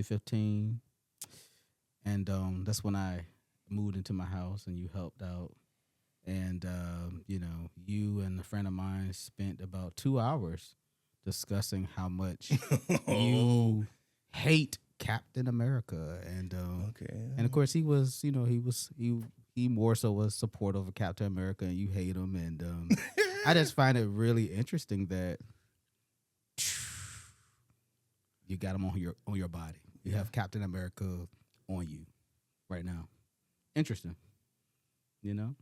2015, and that's when I moved into my house and you helped out. And you and a friend of mine spent about 2 hours discussing how much Oh, you hate Captain America, and of okay. course he more so was supportive of Captain America, and you hate him, and I just find it really interesting that you got him on your body. You Yeah. have Captain America on you right now. Interesting, you know.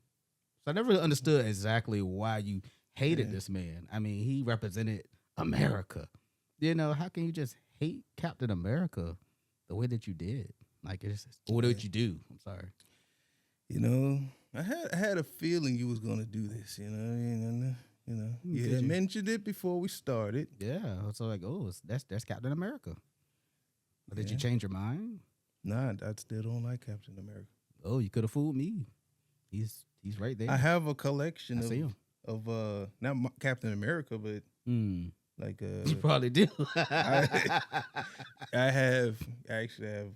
So I never really understood exactly why you hated Yeah. this man. I mean, he represented America. You know, how can you just hate Captain America the way that you did? Like it's or Yeah. what you do. I'm sorry. You know, I had a feeling you was gonna do this. You Did had you? mentioned it before we started. Yeah. So like, oh, that's Captain America. But did you Yeah. change your mind? Nah, I still don't like Captain America. Oh, you could have fooled me. He's right I there. have a I collection see him. of not Captain America, but Hmm. like You probably do. I I have I actually have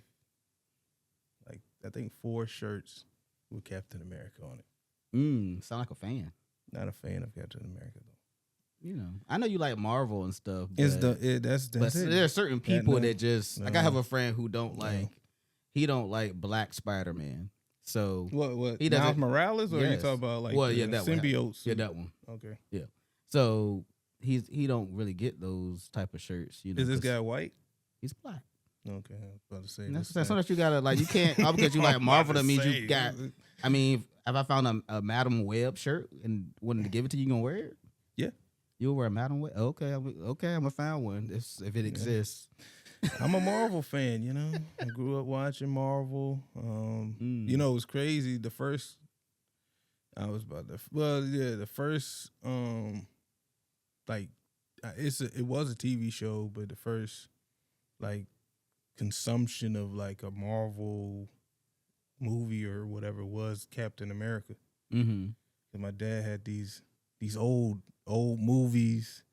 like I think 4 shirts with Captain America on it. Sound like a fan. Not a fan of Captain America though. You know, I know you like Marvel and stuff, It's but the it, but that's it. there are certain That people no that just like I have no a friend who don't no. like he don't like Black Spider Man, so What he Miles doesn't. Morales or you talk Yes, about like well, the yeah, that one. symbiote Yeah, suit? that one. Okay. Yeah, so he don't really get those type of shirts, Is this because guy white? he's black. Okay, I was about to say And this. that's what you gotta like. You can't all because you I'm like about Marvel. to That means you say. got. I mean, if I found a Madam Web shirt and wanted to give it to you, you gonna wear it? Yeah, You'll wear a Madam Web? Okay, okay. I'm gonna find one if it yeah. exists. I'm a Marvel fan. I grew up watching Marvel. Mm. It was crazy. The first I was about to. Well, yeah, the first like it was a TV show, but the first like consumption of like a Marvel movie or whatever was Captain America. Mm-hmm. 'Cause my dad had these old movies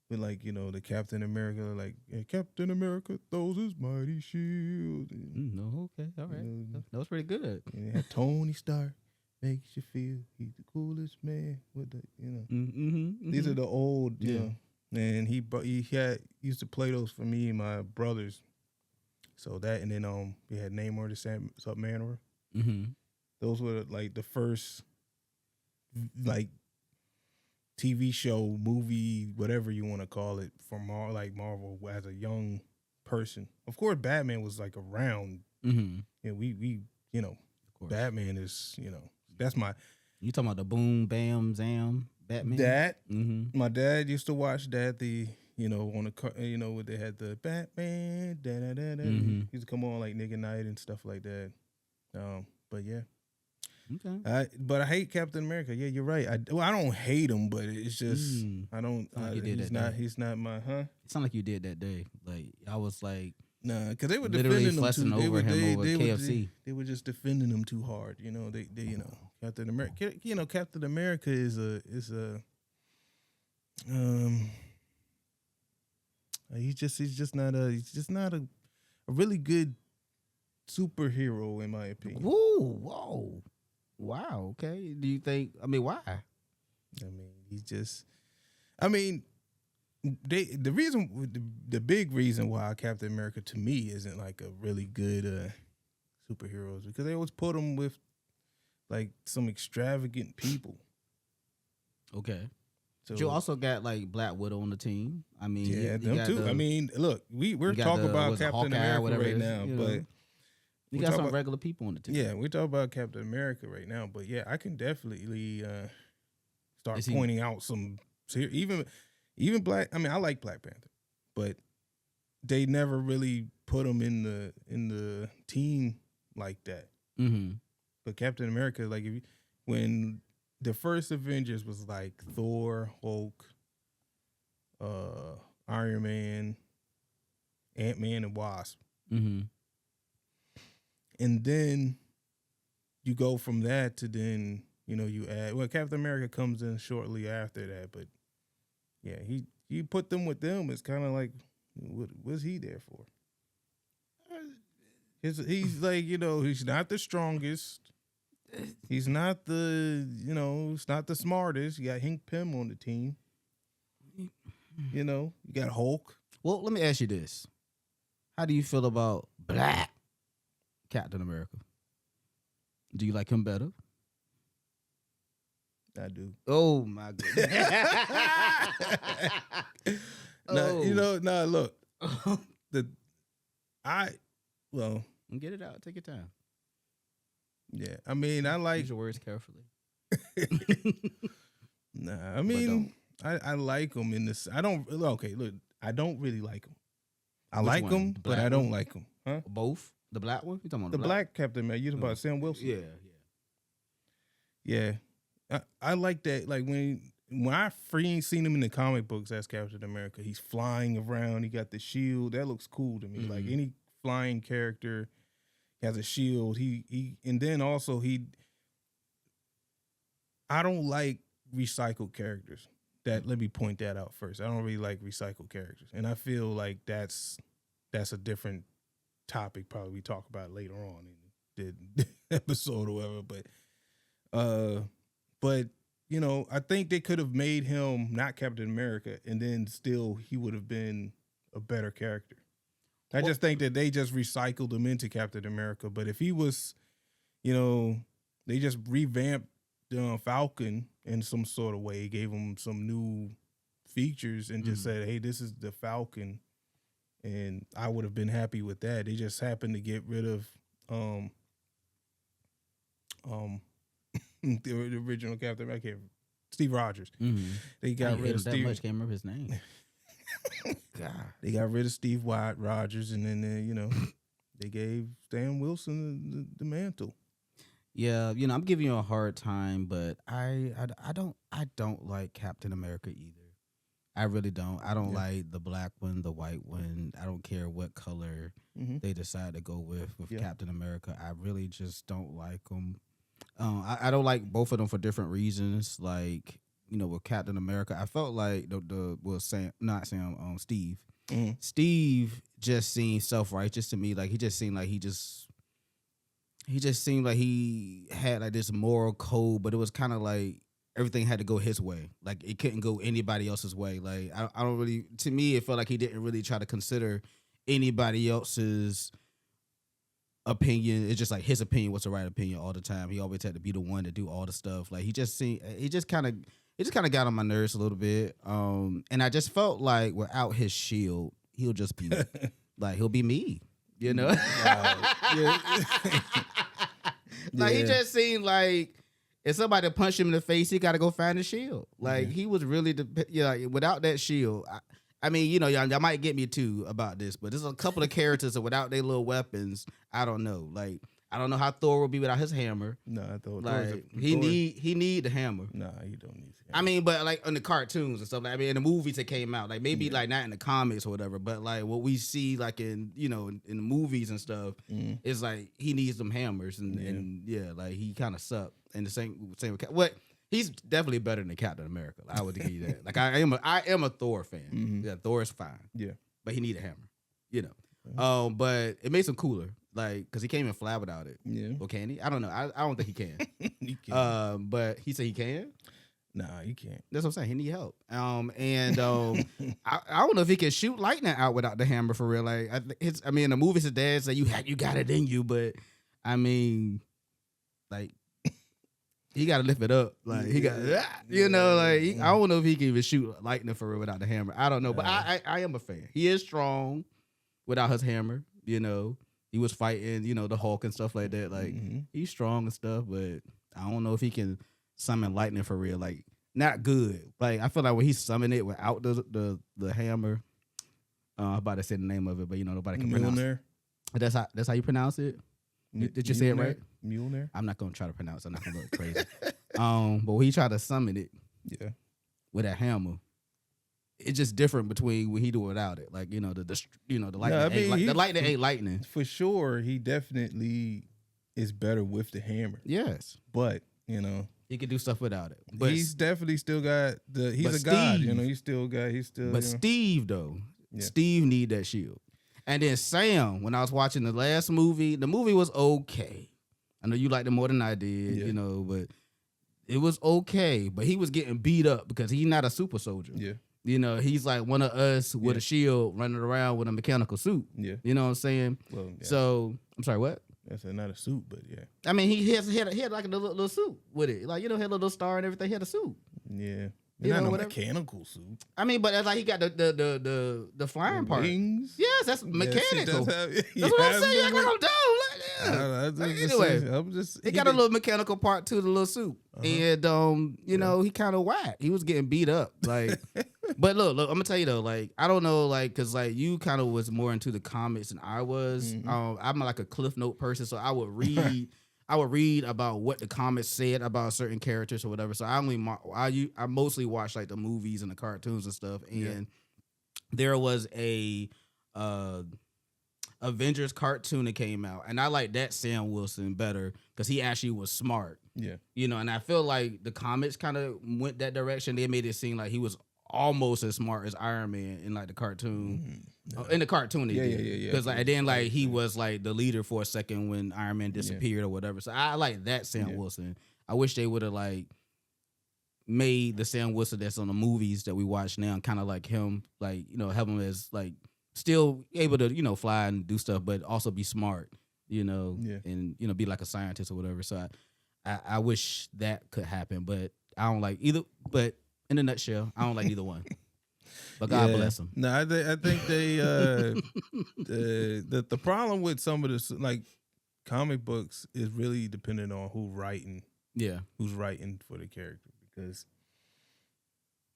with like the Captain America, like Captain America throws his mighty shield, No, okay, all right. know, That was pretty good. and it had Tony Stark makes you feel he's the coolest man with Mm-hmm, these mm-hmm. are the old Yeah. and he used to play those for me and my brothers. So that and then we had Namor the Submariner. Mm-hmm. Those were like the first like TV show, movie, whatever you want to call it, from Marvel as a young person. Of course, Batman was like around. Mm-hmm. And we Of course. Batman is that's my You talking about the boom, bam, zam, Batman? that. Mm-hmm. My dad used to watch that. On the where they had the Batman. Da, da, da, da. Mm-hmm. Used to come on like Nigga Night and stuff like that. But yeah. Okay. But I hate Captain America. Yeah, you're right. I don't hate him, but it's just I don't. Sound like you did that day. He's not my It sounded like you did that day. Like I was like Nah, because they were literally defending him fussing too. They over were him they over they were KFC. they were just defending him too hard. Captain America. Captain America is a um. He's just not a really good superhero in my opinion. Whoa, whoa, wow. Okay. Do you think? I mean, why? I mean, he's just. I mean, the big reason why Captain America to me isn't like a really good superhero is because they always put him with like some extravagant people. Okay. So But you also got like Black Widow on the team. I mean, yeah, you them got too. The, I mean, look, we're you got talking the about was it Captain Hawkeye, America whatever it right is, now, you but know. You we're got talking some about regular people on the team. yeah, we're talking about Captain America right now. But yeah, I can definitely start Is he- pointing out some even Black. I mean, I like Black Panther, but they never really put him in the team like that. Mm-hmm. But Captain America, like when the first Avengers was like Thor, Hulk, Iron Man, Ant-Man, and Wasp, Mm-hmm. and then you go from that to then you add Captain America comes in shortly after that, but yeah, you put them with them. It's kind of like what was he there for? He's like, he's not the strongest. He's not he's not the smartest. You got Hank Pym on the team. You got Hulk. Well, let me ask you this: how do you feel about Black Captain America? Do you like him better? I do. Oh my goodness! No, look. the I well, Get it out. Take your time. yeah. I mean, I like Use your words carefully. Nah, I mean, I like him in this. I don't. Okay, look, I don't really like him. I Which like one? him, The but black I don't one? like him. Huh? Both the black one. You talking about The black Captain Man. You talking about Sam Wilson? Yeah, Yeah. I like that. Like when I seen him in the comic books as Captain America, he's flying around. He got the shield. That looks cool to me. Like any flying character has a shield. He and then also I don't like recycled characters. Let me point that out first. I don't really like recycled characters, and I feel like that's a different topic. Probably we talk about later on in the episode or whatever. But I think they could have made him not Captain America, and then still he would have been a better character. I just think that they just recycled him into Captain America. But if he was, they just revamped Falcon in some sort of way, gave him some new features, and just said, "Hey, this is the Falcon," and I would have been happy with that. They just happened to get rid of the original Captain America, Steve Rogers. They got rid of Steve. Much can't remember his name. God, they got rid of Steve Rogers, and then they gave Sam Wilson the mantle. Yeah, I'm giving you a hard time, but I don't like Captain America either. I really don't. I don't like the black one, the white one. I don't care what color they decide to go with Captain America. I really just don't like them. I don't like both of them for different reasons. Like, with Captain America, I felt like Steve. Steve just seemed self-righteous to me. Like he just seemed like he seemed like he had like this moral code, but it was kind of like everything had to go his way. Like it couldn't go anybody else's way. Like I don't really. To me, it felt like he didn't really try to consider anybody else's opinion. It's just like his opinion was the right opinion all the time. He always had to be the one to do all the stuff. Like he just kind of got on my nerves a little bit. And I just felt like without his shield, he'll just be like he'll be me. Like he just seemed like if somebody punched him in the face, he got to go find the shield. Like he was really without that shield. I mean, y'all might get me too about this, but there's a couple of characters that without their little weapons, I don't know. Like I don't know how Thor will be without his hammer. No, I thought like he need the hammer. No, he don't need. I mean, but like in the cartoons and stuff, like in the movies that came out, like maybe like not in the comics or whatever, but like what we see like in in the movies and stuff, is like he needs them hammers and like he kind of sucked. And the same what he's definitely better than Captain America. I would give you that. Like I am a Thor fan. Yeah, Thor is fine. Yeah, but he need a hammer. But it makes him cooler. Like, because he can't even fly without it. Yeah. Or can he? I don't know. I don't think he can. He can. But he said he can. Nah, you can't. That's what I'm saying. He need help. I don't know if he can shoot lightning out without the hammer for real. Like, I mean, in the movies, his dad said you got it in you, but I mean, like, he got to lift it up. Like he got, I don't know if he can even shoot lightning for real without the hammer. I don't know, but I am a fan. He is strong without his hammer. He was fighting, the Hulk and stuff like that. Like he's strong and stuff, but I don't know if he can summon lightning for real. Like not good. Like I feel like when he summoned it without the hammer, I'm about to say the name of it, but nobody can pronounce it. That's how you pronounce it. Did you say it right? Mjolnir. I'm not gonna try to pronounce it. I'm not gonna look crazy. But when he tried to summon it, with that hammer, it's just different between when he do it without it. Like the lightning. The lightning ain't lightning for sure. He definitely is better with the hammer. Yes, but he can do stuff without it. But he's definitely still got he's a god. He's still. But Steve though, Steve need that shield. And then Sam, when I was watching the last movie, the movie was okay. I know you liked it more than I did, Yeah. you know, but it was okay. But he was getting beat up because he's not a super soldier. Yeah. You know, he's like one of us with Yeah. a shield running around with a mechanical suit. Yeah. You know what I'm saying? Well, yeah. So, I'm sorry, what? That's not a suit, but yeah. I mean, he had like a little suit with it. Like, you know, had a little star and everything. He had a suit. Yeah. You Not know, no whatever. mechanical suit. I mean, but it's like he got the flying part. Wings? Yes, that's mechanical. That's That's what I'm saying. Act like I'm dumb. Anyway, I'm just. he got a little mechanical part to the little suit, and you know, he kind of whacked. He was getting beat up, like. But look, I'm gonna tell you though, like I don't know, like because like you kind of was more into the comics than I was. I'm like a Cliff Note person, so I would read. I would read about what the comics said about certain characters or whatever. So I mostly watch like the movies and the cartoons and stuff. And there was a Avengers cartoon that came out, and I like that Sam Wilson better because he actually was smart. Yeah, you know, and I feel like the comics kind of went that direction. They made it seem like he was almost as smart as Iron Man in like the cartoon. In the cartoon, yeah. Because like, and then like he was like the leader for a second when Iron Man disappeared or whatever. So I like that Sam Wilson. I wish they would have like made the Sam Wilson that's on the movies that we watch now kind of like him, like you know, have him as like still able to you know fly and do stuff, but also be smart, you know, and you know be like a scientist or whatever. So I wish that could happen, but I don't like either. But in a nutshell, I don't like either one. But God bless them. No, I think they the problem with some of the like comic books is really dependent on who's writing for the character, because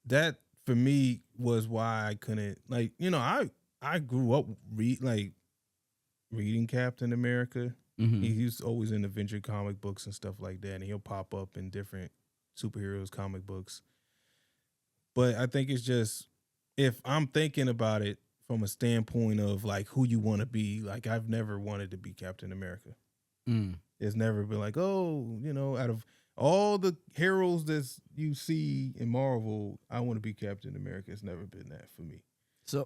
that for me was why I couldn't like you know I grew up reading Captain America. He's always in adventure comic books and stuff like that, and he'll pop up in different superheroes comic books. But I think it's just, if I'm thinking about it from a standpoint of like who you want to be, like I've never wanted to be Captain America. It's never been like, oh, you know, out of all the heroes that you see in Marvel, I want to be Captain America. It's never been that for me. So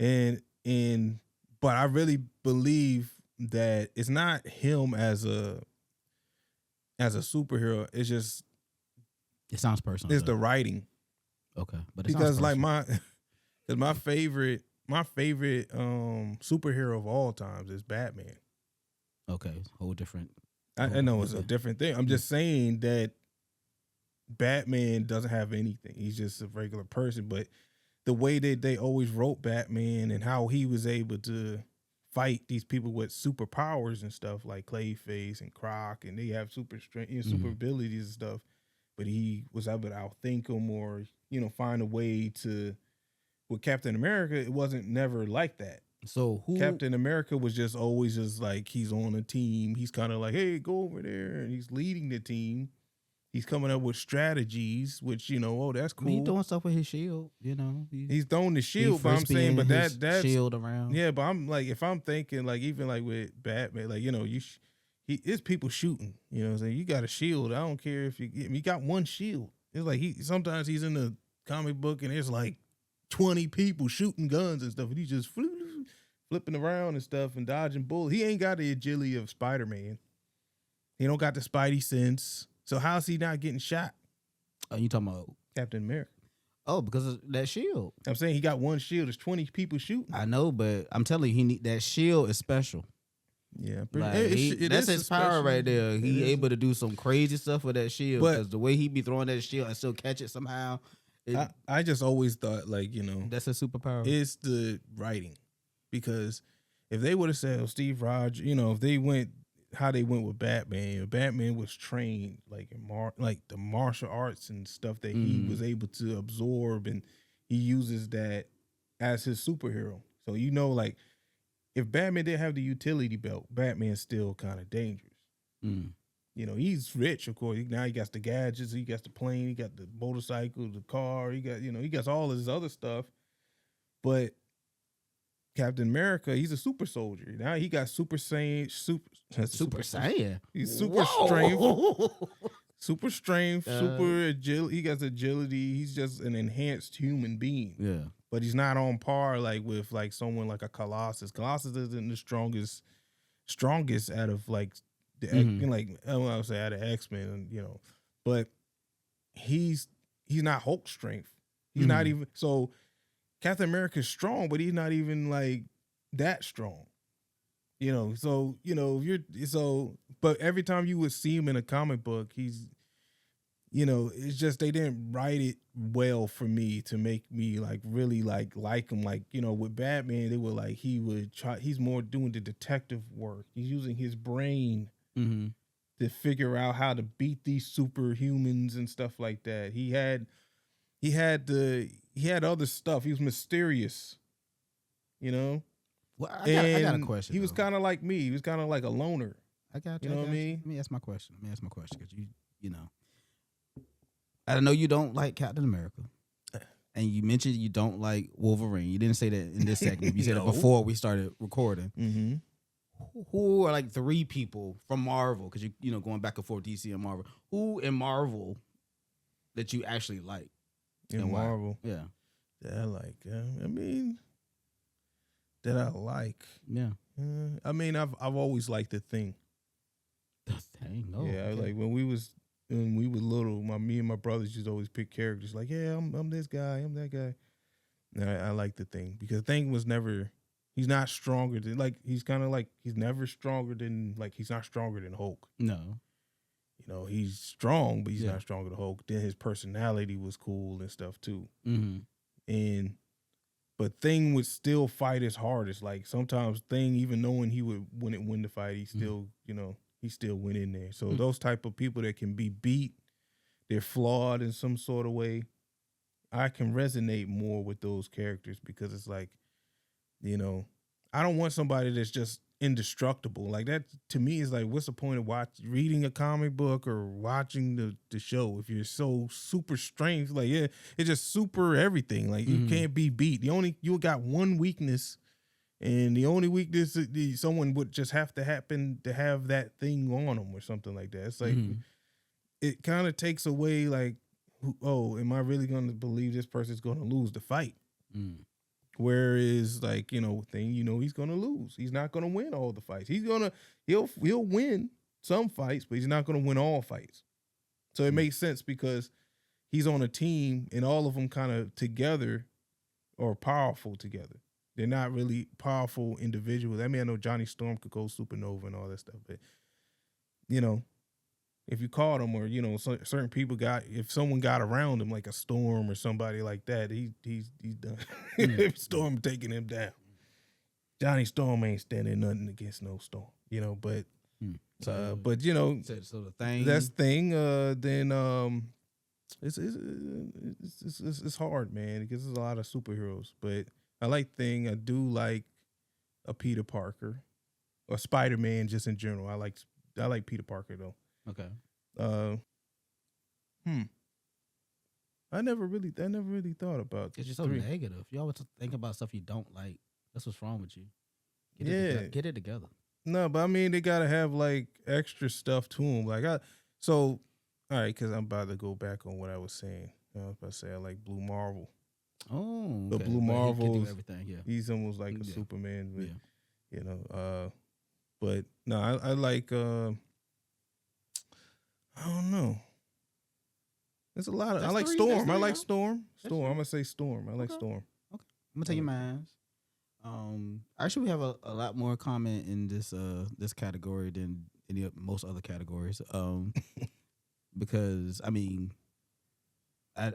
but I really believe that it's not him as a superhero. It's just it sounds personal. It's the writing. Okay, but because like my favorite superhero of all times is Batman. Okay, whole different. I know it's a different thing. I'm just saying that Batman doesn't have anything. He's just a regular person. But the way that they always wrote Batman and how he was able to fight these people with superpowers and stuff like Clayface and Croc, and they have super strength, super abilities and stuff. But he was able to outthink them or, you know, find a way to. With Captain America, it wasn't never like that. So Captain America was just always just like he's on a team. He's kind of like, hey, go over there, and he's leading the team. He's coming up with strategies, which you know, that's cool. He's doing stuff with his shield, you know. He's throwing the shield, but I'm saying, but that's shield around. Yeah, but I'm like, if I'm thinking like even like with Batman, like you know, it's people shooting. You know what I'm saying? You got a shield. I don't care if you got one shield. It's like sometimes he's in the comic book and it's like 20 people shooting guns and stuff, and he's just flipping around and stuff and dodging bullets. He ain't got the agility of Spider-Man. He don't got the Spidey sense. So how's he not getting shot? Oh, you talking about Captain America? Oh, because of that shield. I'm saying he got one shield. There's 20 people shooting. I know, but I'm telling you, that shield is special. Yeah, that's his power right there. He able to do some crazy stuff with that shield because the way he be throwing that shield and still catch it somehow. I just always thought like, you know, that's a superpower. It's the writing, because if they would have said Steve Rogers, you know, if they went how they went with Batman was trained like in the martial arts and stuff that he was able to absorb, and he uses that as his superhero. So you know, like if Batman didn't have the utility belt, Batman's still kind of dangerous. You know, he's rich, of course. Now he got the gadgets, he got the plane, he got the motorcycle, the car, he got all his other stuff. But Captain America, he's a super soldier. Now he got super Saiyan. He's super strength, super agility. He got agility. He's just an enhanced human being. Yeah. but he's not on par like with like someone like a Colossus. Colossus isn't the strongest out of like Mm-hmm. like I would say out of X-Men, but he's he's not Hulk strength. He's not Mm-hmm. even so Captain America's strong, but he's not even like that strong. So if you're so but every time you would see him in a comic book, it's just they didn't write it well for me to make me like really like him. Like, with Batman, they were like he's more doing the detective work. He's using his brain Mm-hmm. to figure out how to beat these superhumans and stuff like that. He had other stuff. He was mysterious, you know? Well, I got a And question he was though. kind of like me. He was kind of like a loner. I got You you. I know what I got you. mean? Let me ask my question. Because you know, I know you don't like Captain America, and you mentioned you don't like Wolverine. You didn't say that in this segment. You said it No. before we started recording. Mm-hmm. Who are like three people from Marvel? Because going back and forth DC and Marvel. Who in Marvel that you actually like In and why? Marvel. Yeah, That I like. I mean, that I like. yeah. I mean, I've always liked the Thing. The Thing. Oh, Yeah, okay. like when we were little, me and my brothers used to always pick characters. Like, yeah, I'm this guy, I'm that guy. And I like the Thing because the Thing was never. He's not stronger than like he's kind of like he's never stronger than like he's not stronger than Hulk. No. He's strong, but he's Yeah. not stronger than Hulk. Then his personality was cool and stuff too. Mm-hmm. And but Thing would still fight his hardest. Like sometimes Thing, even knowing he would wouldn't win the fight, he still went in there. So those type of people that can be beat, they're flawed in some sort of way. I can resonate more with those characters because it's like, I don't want somebody that's just indestructible. Like that to me is like, what's the point of reading a comic book or watching the show if you're so super strength? Like, yeah, it's just super everything. Like you Mm-hmm. can't be beat. You got one weakness, and the only weakness someone would just have to happen to have that thing on them or something like that. It's like Mm-hmm. it kind of takes away like, oh, am I really going to believe this person's going to lose the fight? Mm-hmm. Whereas, like, Thing, he's gonna lose. He's not gonna win all the fights. He'll win some fights, but he's not gonna win all fights. So it makes sense because he's on a team, and all of them kind of together are powerful together. They're not really powerful individuals. I mean, I know Johnny Storm could go supernova and all that stuff, but you know, if you caught him, or certain people if someone got around him like a Storm or somebody like that, he's done. Storm taking him down. Johnny Storm ain't standing nothing against no Storm, but So, but so the Thing. that's Thing. Then it's hard, man, because there's a lot of superheroes. But I like Thing. I do like a Peter Parker or Spider-Man just in general. I like Peter Parker though. Okay. Uh, I never really thought about Because you're so three. negative. You always think about stuff you don't like. That's what's wrong with you. Yeah. Get it together. No, but I mean they gotta have like extra stuff to them. Like all right, because I'm about to go back on what I was saying. I was about to say I like Blue Marvel. Oh, But okay. Blue But he can Marvel, do everything. Yeah. he's almost like a Yeah. Superman. But, Yeah. But no, I like. I don't know. There's a lot of. I That's like three. Storm. That's I three, like though. Storm. That's I'm three. gonna say Storm. I like Okay. Storm. Okay. I'm gonna tell you mine. Actually, we have a lot more comment in this category than most other categories. Because I mean, I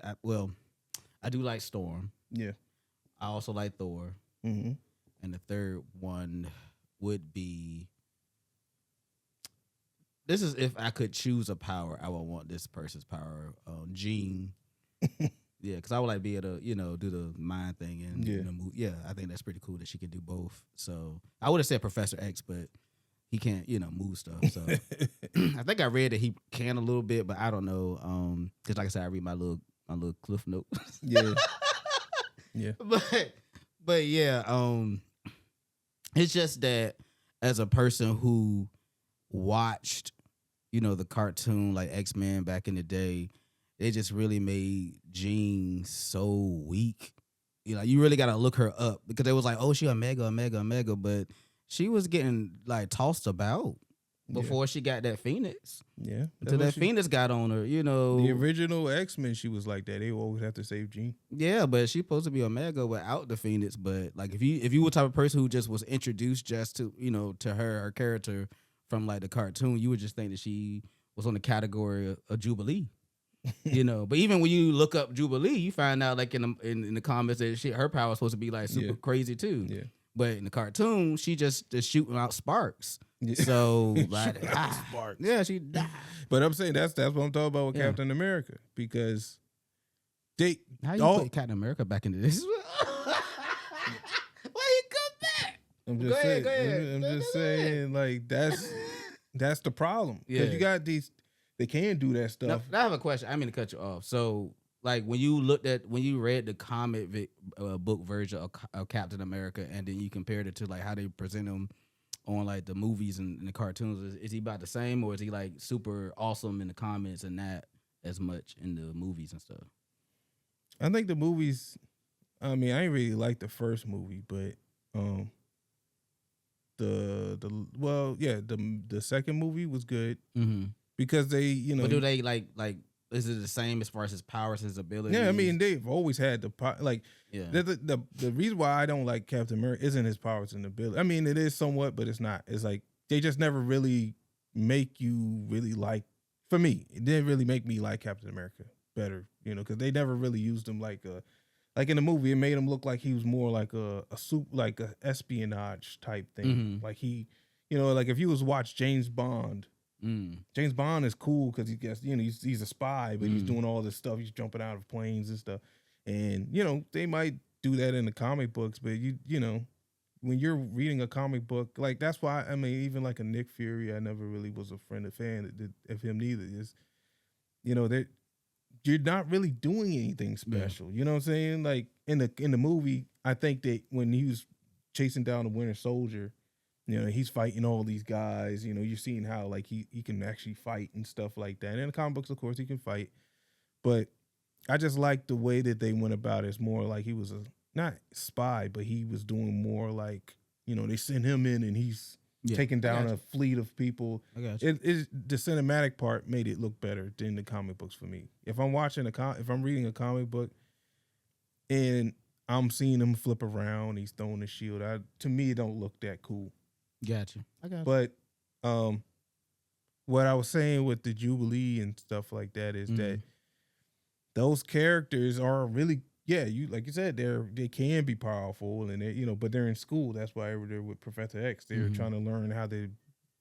do like Storm. Yeah. I also like Thor, Mm-hmm. and the third one would be. This is if I could choose a power, I would want this person's power. Jean. Yeah, because I would like be able to, do the mind thing and move. Yeah, I think that's pretty cool that she can do both. So I would have said Professor X, but he can't, move stuff. So I think I read that he can a little bit, but I don't know. Because like I said, I read my little cliff note. Yeah. Yeah. But yeah, it's just that as a person who watched, the cartoon like X-Men back in the day, they just really made Jean so weak. You know, you really got to look her up because it was like, oh, she a mega, but she was getting like tossed about Yeah, before she got that Phoenix. yeah. That's Until what that Phoenix got on her, you the know. original X-Men, she was like that. They always have to save Jean. Yeah, but she's supposed to be Omega without the Phoenix. But like, if you were the type of person who just was introduced just to to her character from like the cartoon, you would just think that she was on the category of Jubilee. But even when you look up Jubilee, you find out like in the comments that her power was supposed to be like super Yeah. crazy too. Yeah. But in the cartoon, she just is shooting out sparks. Yeah. So like, Shoot out sparks. yeah, she died. But I'm saying that's what I'm talking about with Yeah. Captain America, because they How you put Captain America back into this? Why he come back? I'm just Go ahead, saying, go ahead. I'm just saying, like that's the problem, because Yeah. you got these. They can do that stuff. Now I have a question. I mean to cut you off. So, like, when you read the comic book version of Captain America, and then you compared it to like how they present him on like the movies and the cartoons, is he about the same, or is he like super awesome in the comments and not as much in the movies and stuff? I think the movies. I mean, I ain't really like the first movie, but the second movie was good Mm-hmm. because they But do they like is it the same as far as his powers, his abilities? Yeah, I mean they've always had yeah. The reason why I don't like Captain America isn't his powers and ability. I mean, it is somewhat, but it's not. It's like they just never really make you really like. For me, it didn't really make me like Captain America better, because they never really used him like in the movie. It made him look like he was more like a espionage type thing. Mhm. Like he, like if you was watch James Bond. Mm. James Bond is cool because he gets, he's a spy, but he's Mm. doing all this stuff. He's jumping out of planes and stuff. And, they might do that in the comic books, but when you're reading a comic book, like that's why, I mean, even like a Nick Fury, I never really was a fan of him neither. Is, that you're not really doing anything special. Yeah. You know what I'm saying? Like in the movie, I think that when he was chasing down the Winter Soldier, he's fighting all these guys. You're seeing how like he can actually fight and stuff like that. And in the comic books, of course, he can fight. But I just like the way that they went about it. It's more like he was not spy, but he was doing more like, they send him in and he's taking down a fleet of people. I got you. The cinematic part made it look better than the comic books for me. If I'm if I'm reading a comic book and I'm seeing him flip around, he's throwing the shield, to me, it don't look that cool. Gotcha. I got you. But what I was saying with the Jubilee and stuff like that is that those characters are really, you like you said, they can be powerful and they, but they're in school. That's why they're with Professor X. They're trying to learn how to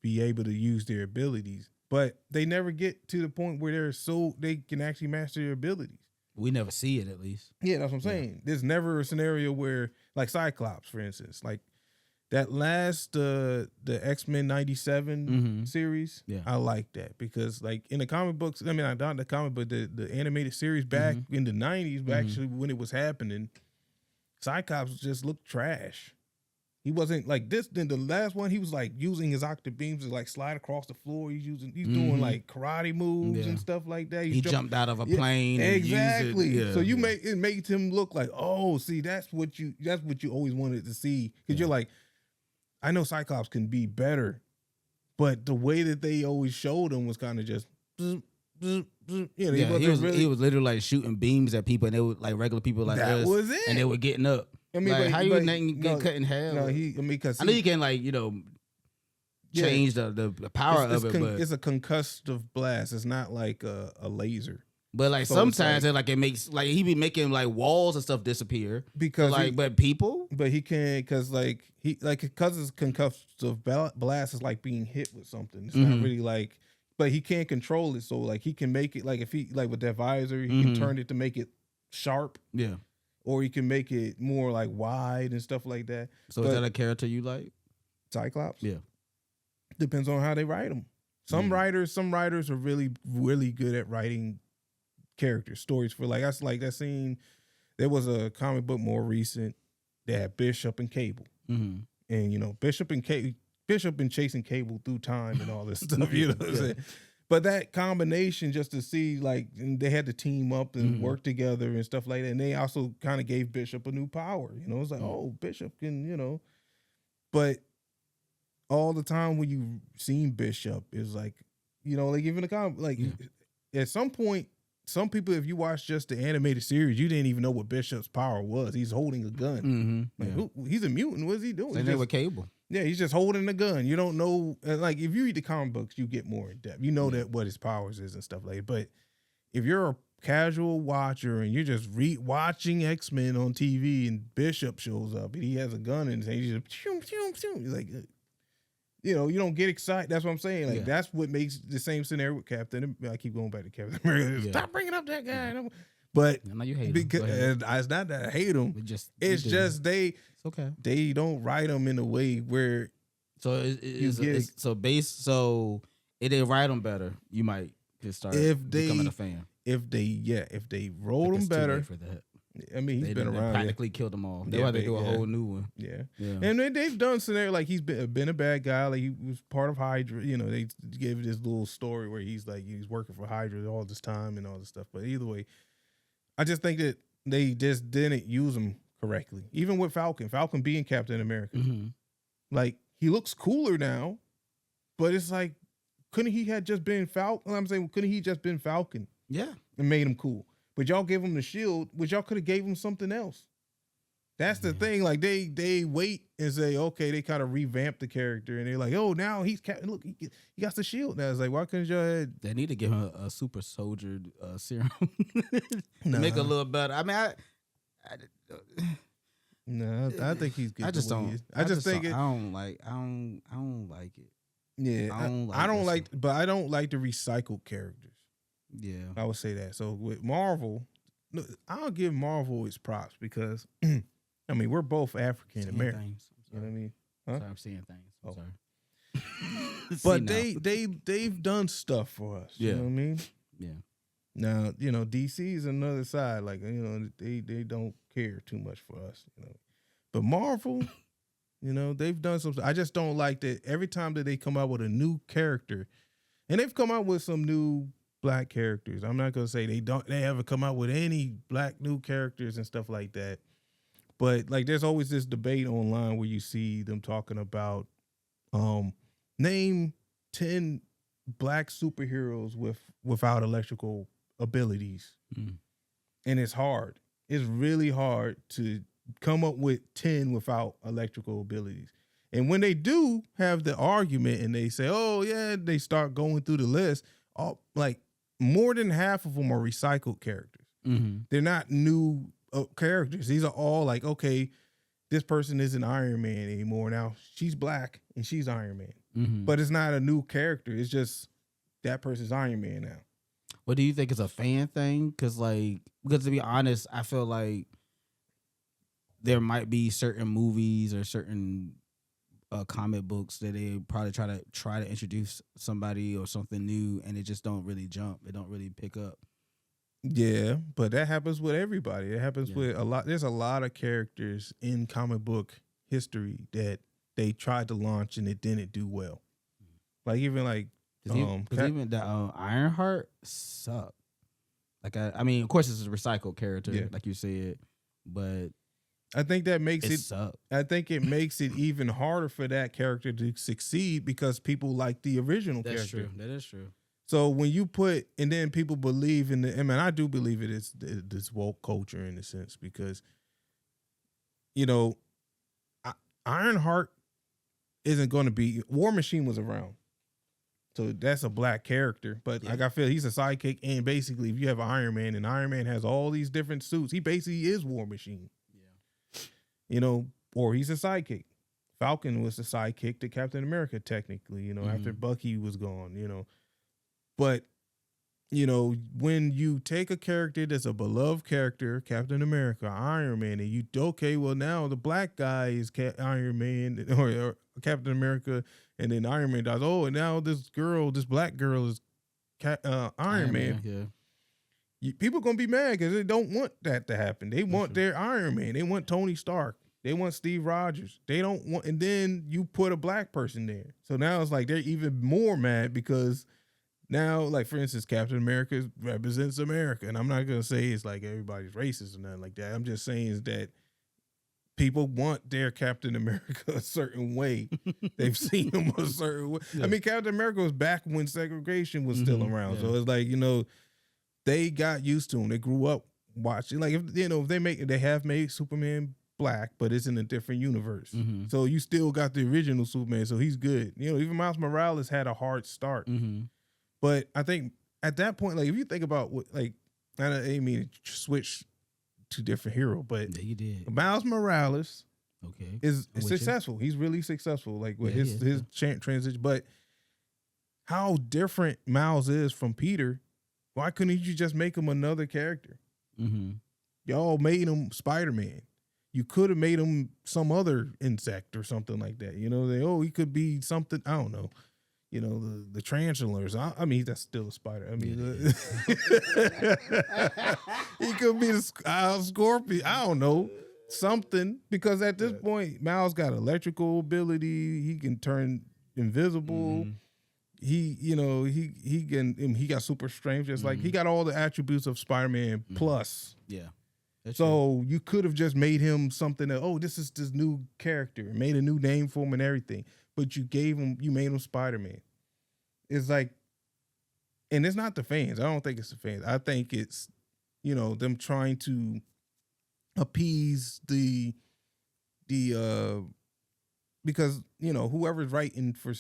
be able to use their abilities. But they never get to the point where they can actually master their abilities. We never see it, at least. Yeah, that's what I'm saying. There's never a scenario where, like Cyclops, for instance, like that last the X-Men 97 series, I like that because like in the comic books, I mean, not the comic, but the animated series back in the 90s, actually when it was happening, Cyclops just looked trash. He wasn't like this. Then the last one, he was like using his octa beams to like slide across the floor. He's doing like karate moves and stuff like that. He jumped out of a plane. Exactly. And used it. So it makes him look like, oh, see, that's what you always wanted to see, because you're like, I know Cyclops can be better, but the way that they always showed him was kind of just. He was literally like shooting beams at people, and they were like regular people like that us, was it, and they were getting up. I mean, like, how you get cut in half? No, because I know you can like change the power of it, but it's a concussive blast. It's not like a laser. But like sometimes it makes like he be making like walls and stuff disappear because but people. But he can't because it's concussive blast is like being hit with something. It's not really like. But he can't control it, so like he can make it like if he like with that visor, he can turn it to make it sharp. Yeah. Or he can make it more like wide and stuff like that. So is that a character you like? Cyclops? Yeah. Depends on how they write them. Some writers are really, really good at writing characters, stories for like that scene. There was a comic book more recent that had Bishop and Cable. And Bishop and Chasing Cable through time and all this stuff, you know what I'm saying? But that combination, just to see, like, and they had to team up and Mhm. work together and stuff like that. And they also kind of gave Bishop a new power. You know, it's like, Mm. oh, Bishop can, but all the time when you seen Bishop is like, like even like Yeah. at some point, some people, if you watch just the animated series, you didn't even know what Bishop's power was. He's holding a gun. Mhm. Like, Yeah. he's a mutant. What's he doing? Same thing with Cable. Yeah, he's just holding a gun. You don't know. Like, if you read the comic books, you get more in depth. You know Yeah. that what his powers is and stuff like that. But if you're a casual watcher and you're just watching X-Men on TV and Bishop shows up and he has a gun in his hand, he's just shoom, shoom, shoom. You're like, you don't get excited. That's what I'm saying. Like, Yeah. that's what makes the same scenario with Captain. I keep going back to Captain America. Yeah. Stop bringing up that guy. But I know you hate him. because Go ahead. it's not that I hate him. It's You do. just It's okay. they don't write him in a way where So so if they write them better, you might just start becoming a fan. if they wrote Like, him it's too better. late for that. I mean, he's been around. Practically killed them all. They Yeah, had to do a yeah. whole new one. Yeah. Yeah. And they've done scenario like he's been a bad guy. Like, he was part of Hydra. They gave this little story where he's working for Hydra all this time and all this stuff. But either way, I just think that they just didn't use him correctly. Even with Falcon being Captain America, like, he looks cooler now, but it's like, couldn't he have just been Falcon? I'm saying, couldn't he just been Falcon Yeah. and made him cool? But y'all gave him the shield, which y'all could have gave him something else. That's the thing. Like, they wait and say, okay, they kind of revamp the character, and they're like, oh, now he's Captain. Look, he got the shield now. It's like, why couldn't y'all? They need to give him a super soldier serum to make it a little better. I mean, No, I think he's good. I just don't. I just think I don't like it. Yeah, I don't like, but I don't like the recycled characters. Yeah, I would say that. So with Marvel, I'll give Marvel its props because, I mean, we're both African American. You know what I mean? Huh? Sorry, I'm seeing things. I'm sorry. But they've done stuff for us. Yeah. You know what I mean? Yeah. Now, DC is another side. Like, they don't care too much for us. But Marvel, they've done some. I just don't like that every time that they come out with a new character, and they've come out with some new Black characters. I'm not gonna say they haven't come out with any Black new characters and stuff like that. But, like, there's always this debate online where you see them talking about name 10 Black superheroes without electrical abilities. And it's hard. It's really hard to come up with 10 without electrical abilities. And when they do have the argument and they say, oh yeah, they start going through the list, like, more than half of them are recycled characters. They're not new characters. These are all like, okay, this person isn't Iron Man anymore. Now she's Black and she's Iron Man. But it's not a new character. It's just that person's Iron Man now. What do you think is a fan thing? Because to be honest, I feel like there might be certain movies or certain comic books that they probably try to introduce somebody or something new, and it just don't really jump. It don't really pick up. Yeah, but that happens with everybody. It happens with a lot. There's a lot of characters in comic book history that they tried to launch and it didn't do well. Like, even like even the Ironheart sucked. Like, I mean, of course, it's a recycled character, like you said, but I think that makes it suck. I think it makes it even harder for that character to succeed because people like the original That's character. true. That is true. So when you put, and then people believe in I do believe it is this woke culture in a sense because, Ironheart isn't going to be, War Machine was around. So that's a Black character, but like, I feel he's a sidekick, and basically if you have Iron Man and Iron Man has all these different suits, he basically is War Machine. Or he's a sidekick. Falcon was the sidekick to Captain America, technically, after Bucky was gone, But, when you take a character that's a beloved character, Captain America, Iron Man, and now the Black guy is Iron Man or Captain America, and then Iron Man dies. Oh, and now this Black girl is Iron Man. Yeah. People going to be mad because they don't want that to happen. They want their Iron Man. They want Tony Stark. They want Steve Rogers. They don't want, and then you put a Black person there. So now it's like they're even more mad because Now, like for instance, Captain America represents America, and I'm not gonna say it's like everybody's racist or nothing like that. I'm just saying is that people want their Captain America a certain way. They've seen him a certain way. Yeah. I mean, Captain America was back when segregation was still around, Yeah. so it's like they got used to him. They grew up watching. Like if they have made Superman black, but it's in a different universe. So you still got the original Superman, so he's good. Even Miles Morales had a hard start. But I think at that point, like if you think about what, like, I didn't mean to switch to different hero, but Yeah, you did. Miles Morales Okay. is I'm with successful. He's really successful, like with Yeah, his transition. But how different Miles is from Peter? Why couldn't you just make him another character? Y'all made him Spider-Man. You could have made him some other insect or something like that. He could be something. I don't know. The tarantulas. I mean, that's still a spider. I mean, he could be the scorpion. I don't know. Something. Because at this point, Miles got electrical ability. He can turn invisible. He got super strength. Just like he got all the attributes of Spider-Man plus. Yeah. So you could have just made him something that, this is this new character, made a new name for him and everything. But you made him Spider-Man. It's like, and it's not the fans. I don't think it's the fans. I think it's, them trying to appease the because, whoever's writing for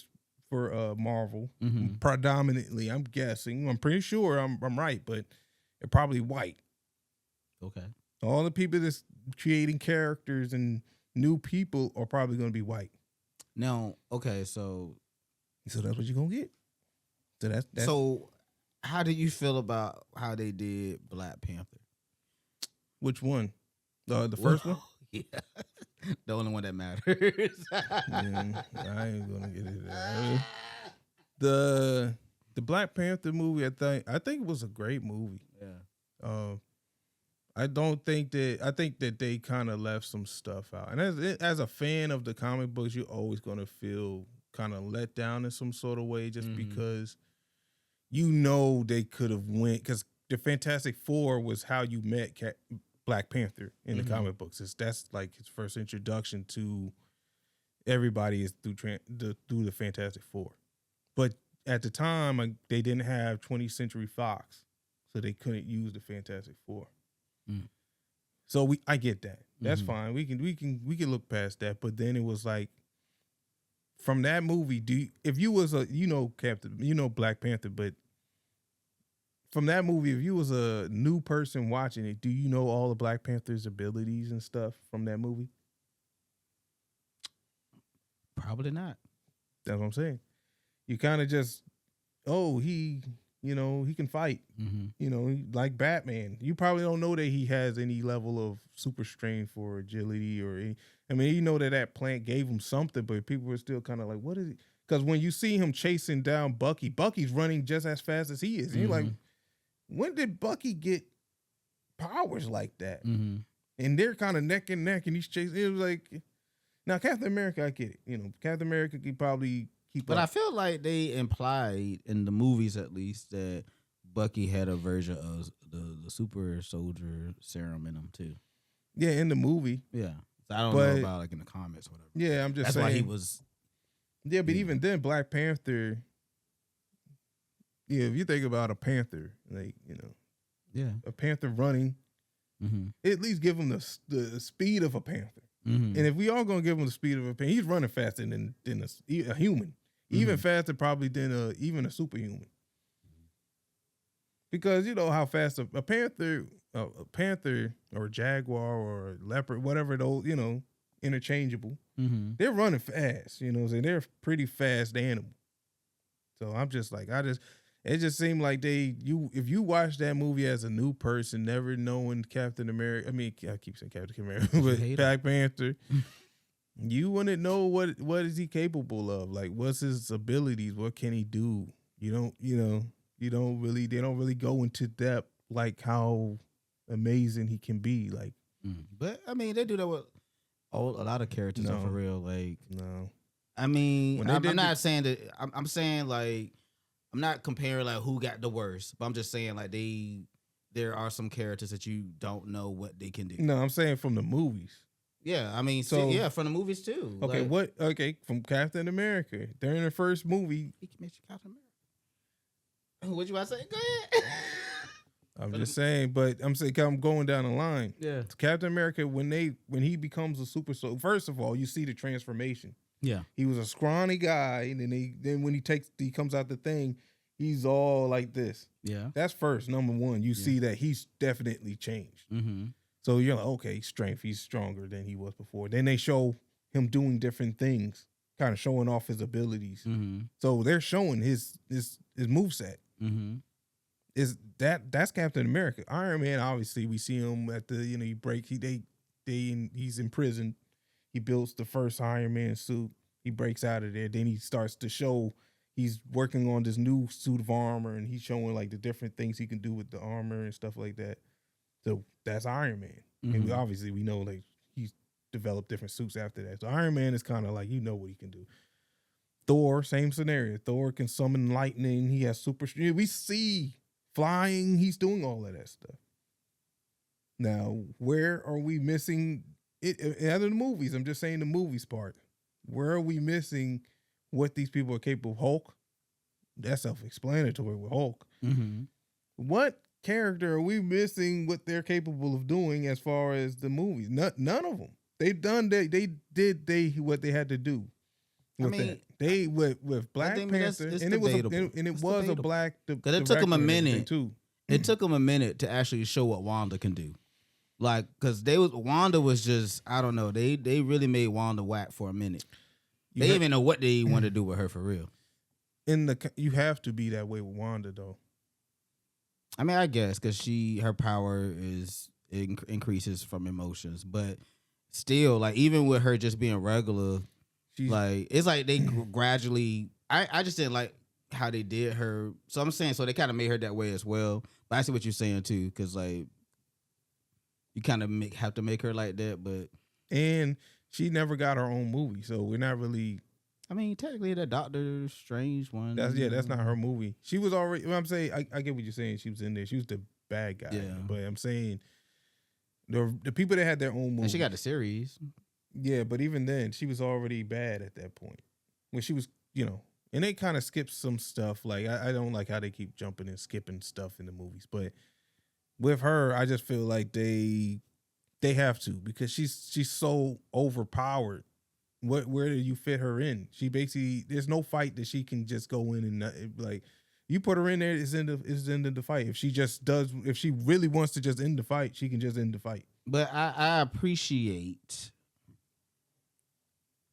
Marvel, predominantly, I'm guessing, I'm pretty sure I'm right, but they're probably white. Okay. All the people that's creating characters and new people are probably going to be white. Now, okay, so that's what you're going to get. So that's so how do you feel about how they did Black Panther? Which one? The first one? Yeah. The only one that matters. Yeah, I ain't going to get it there. The Black Panther movie, I think it was a great movie. Yeah. I think that they kind of left some stuff out. And as a fan of the comic books, you're always going to feel kind of let down in some sort of way just because they could have went, because the Fantastic Four was how you met Black Panther in the comic books. That's like his first introduction to everybody is through the Fantastic Four. But at the time, they didn't have 20th Century Fox, so they couldn't use the Fantastic Four. So I get that. That's fine. We can look past that. But then it was like, from that movie, if you was Black Panther, but from that movie, if you was a new person watching it, do you know all of Black Panther's abilities and stuff from that movie? Probably not. That's what I'm saying. You kind of just, he can fight. Like Batman. You probably don't know that he has any level of super strength or agility or any. I mean, that plant gave him something, but people were still kind of like, what is it? Because when you see him chasing down Bucky's running just as fast as he is. And you're like, when did Bucky get powers like that? And they're kind of neck and neck, and he's chasing. It was like, now Captain America, I get it. Captain America could probably keep But up. I feel like they implied in the movies, at least, that Bucky had a version of the super soldier serum in him too. Yeah, in the movie. Yeah. So I don't know about like in the comics or whatever. Yeah, I'm just That's saying. why he was. Yeah, but even then, Black Panther. Yeah, if you think about a panther, like a panther running, at least give him the speed of a panther. And if we are gonna give him the speed of a panther, he's running faster than a human, even faster probably than even a superhuman. Because you know how fast a panther or a jaguar or a leopard, whatever those, interchangeable. They're running fast, and they're a pretty fast animal. So I'm just like, it just seemed like if you watch that movie as a new person, never knowing Captain America, I keep saying Captain America, but Black Panther, you wouldn't know what is he capable of? Like, what's his abilities? What can he do? They don't really go into depth like how amazing he can be. Like, but they do that with a lot of characters for real. Like, no, I'm not saying that. I'm saying like I'm not comparing like who got the worst, but I'm just saying like there are some characters that you don't know what they can do. No, I'm saying from the movies. Yeah, I mean, So yeah, from the movies too. okay, Like, what? Okay, from Captain America during the first movie. he can make you Captain America. What you about to say? Go ahead. I'm From just the- saying, but I'm saying I'm going down the line. yeah, Captain America, when he becomes a super soldier, first of all, you see the transformation. yeah, He was a scrawny guy, and then when he comes out the thing, he's all like this. yeah. That's first, number one. You Yeah. see that he's definitely changed. Mm-hmm. So you're like, okay, strength, he's stronger than he was before. Then they show him doing different things, kind of showing off his abilities. Mm-hmm. So they're showing his moveset. Mm-hmm. That's Captain America. Iron Man, obviously, we see him at the he's in prison. He builds the first Iron Man suit. He breaks out of there. Then he starts to show he's working on this new suit of armor, and he's showing like the different things he can do with the armor and stuff like that. So that's Iron Man. And we know like he's developed different suits after that. So Iron Man is kind of like, you know what he can do. Thor, same scenario. Thor can summon lightning. He has super strength. We see flying. He's doing all of that stuff. Now, where are we missing it? Other than the movies, I'm just saying the movies part. Where are we missing what these people are capable of? Hulk? That's self-explanatory with Hulk. Mm-hmm. What character are we missing what they're capable of doing as far as the movies? None of them. They've done what they had to do. With that. They with Black Panther, and it was a black because it took them a minute too. It took them a minute to actually show what Wanda can do. Like, because Wanda was just, I don't know, they really made Wanda whack for a minute. They didn't even know what they wanted to do with her for real. You have to be that way with Wanda though. I mean, I guess because her power increases from emotions, but still, like even with her just being regular, like it's like they gradually. I just didn't like how they did her. So I'm saying, so they kind of made her that way as well. But I see what you're saying too, because like you kind of have to make her like that. But and she never got her own movie, so we're not really. I mean, technically, the Doctor Strange one. That's not her movie. She was already. I'm saying, I get what you're saying. She was in there. She was the bad guy. Yeah. But I'm saying the people that had their own movie. And she got the series. Yeah, but even then, she was already bad at that point. When she was, and they kind of skipped some stuff. Like I don't like how they keep jumping and skipping stuff in the movies. But with her, I just feel like they have to, because she's so overpowered. Where do you fit her in? She basically, there's no fight that she can just go in and like, you put her in there, it's ended the fight. If she really wants to just end the fight, she can just end the fight. But I appreciate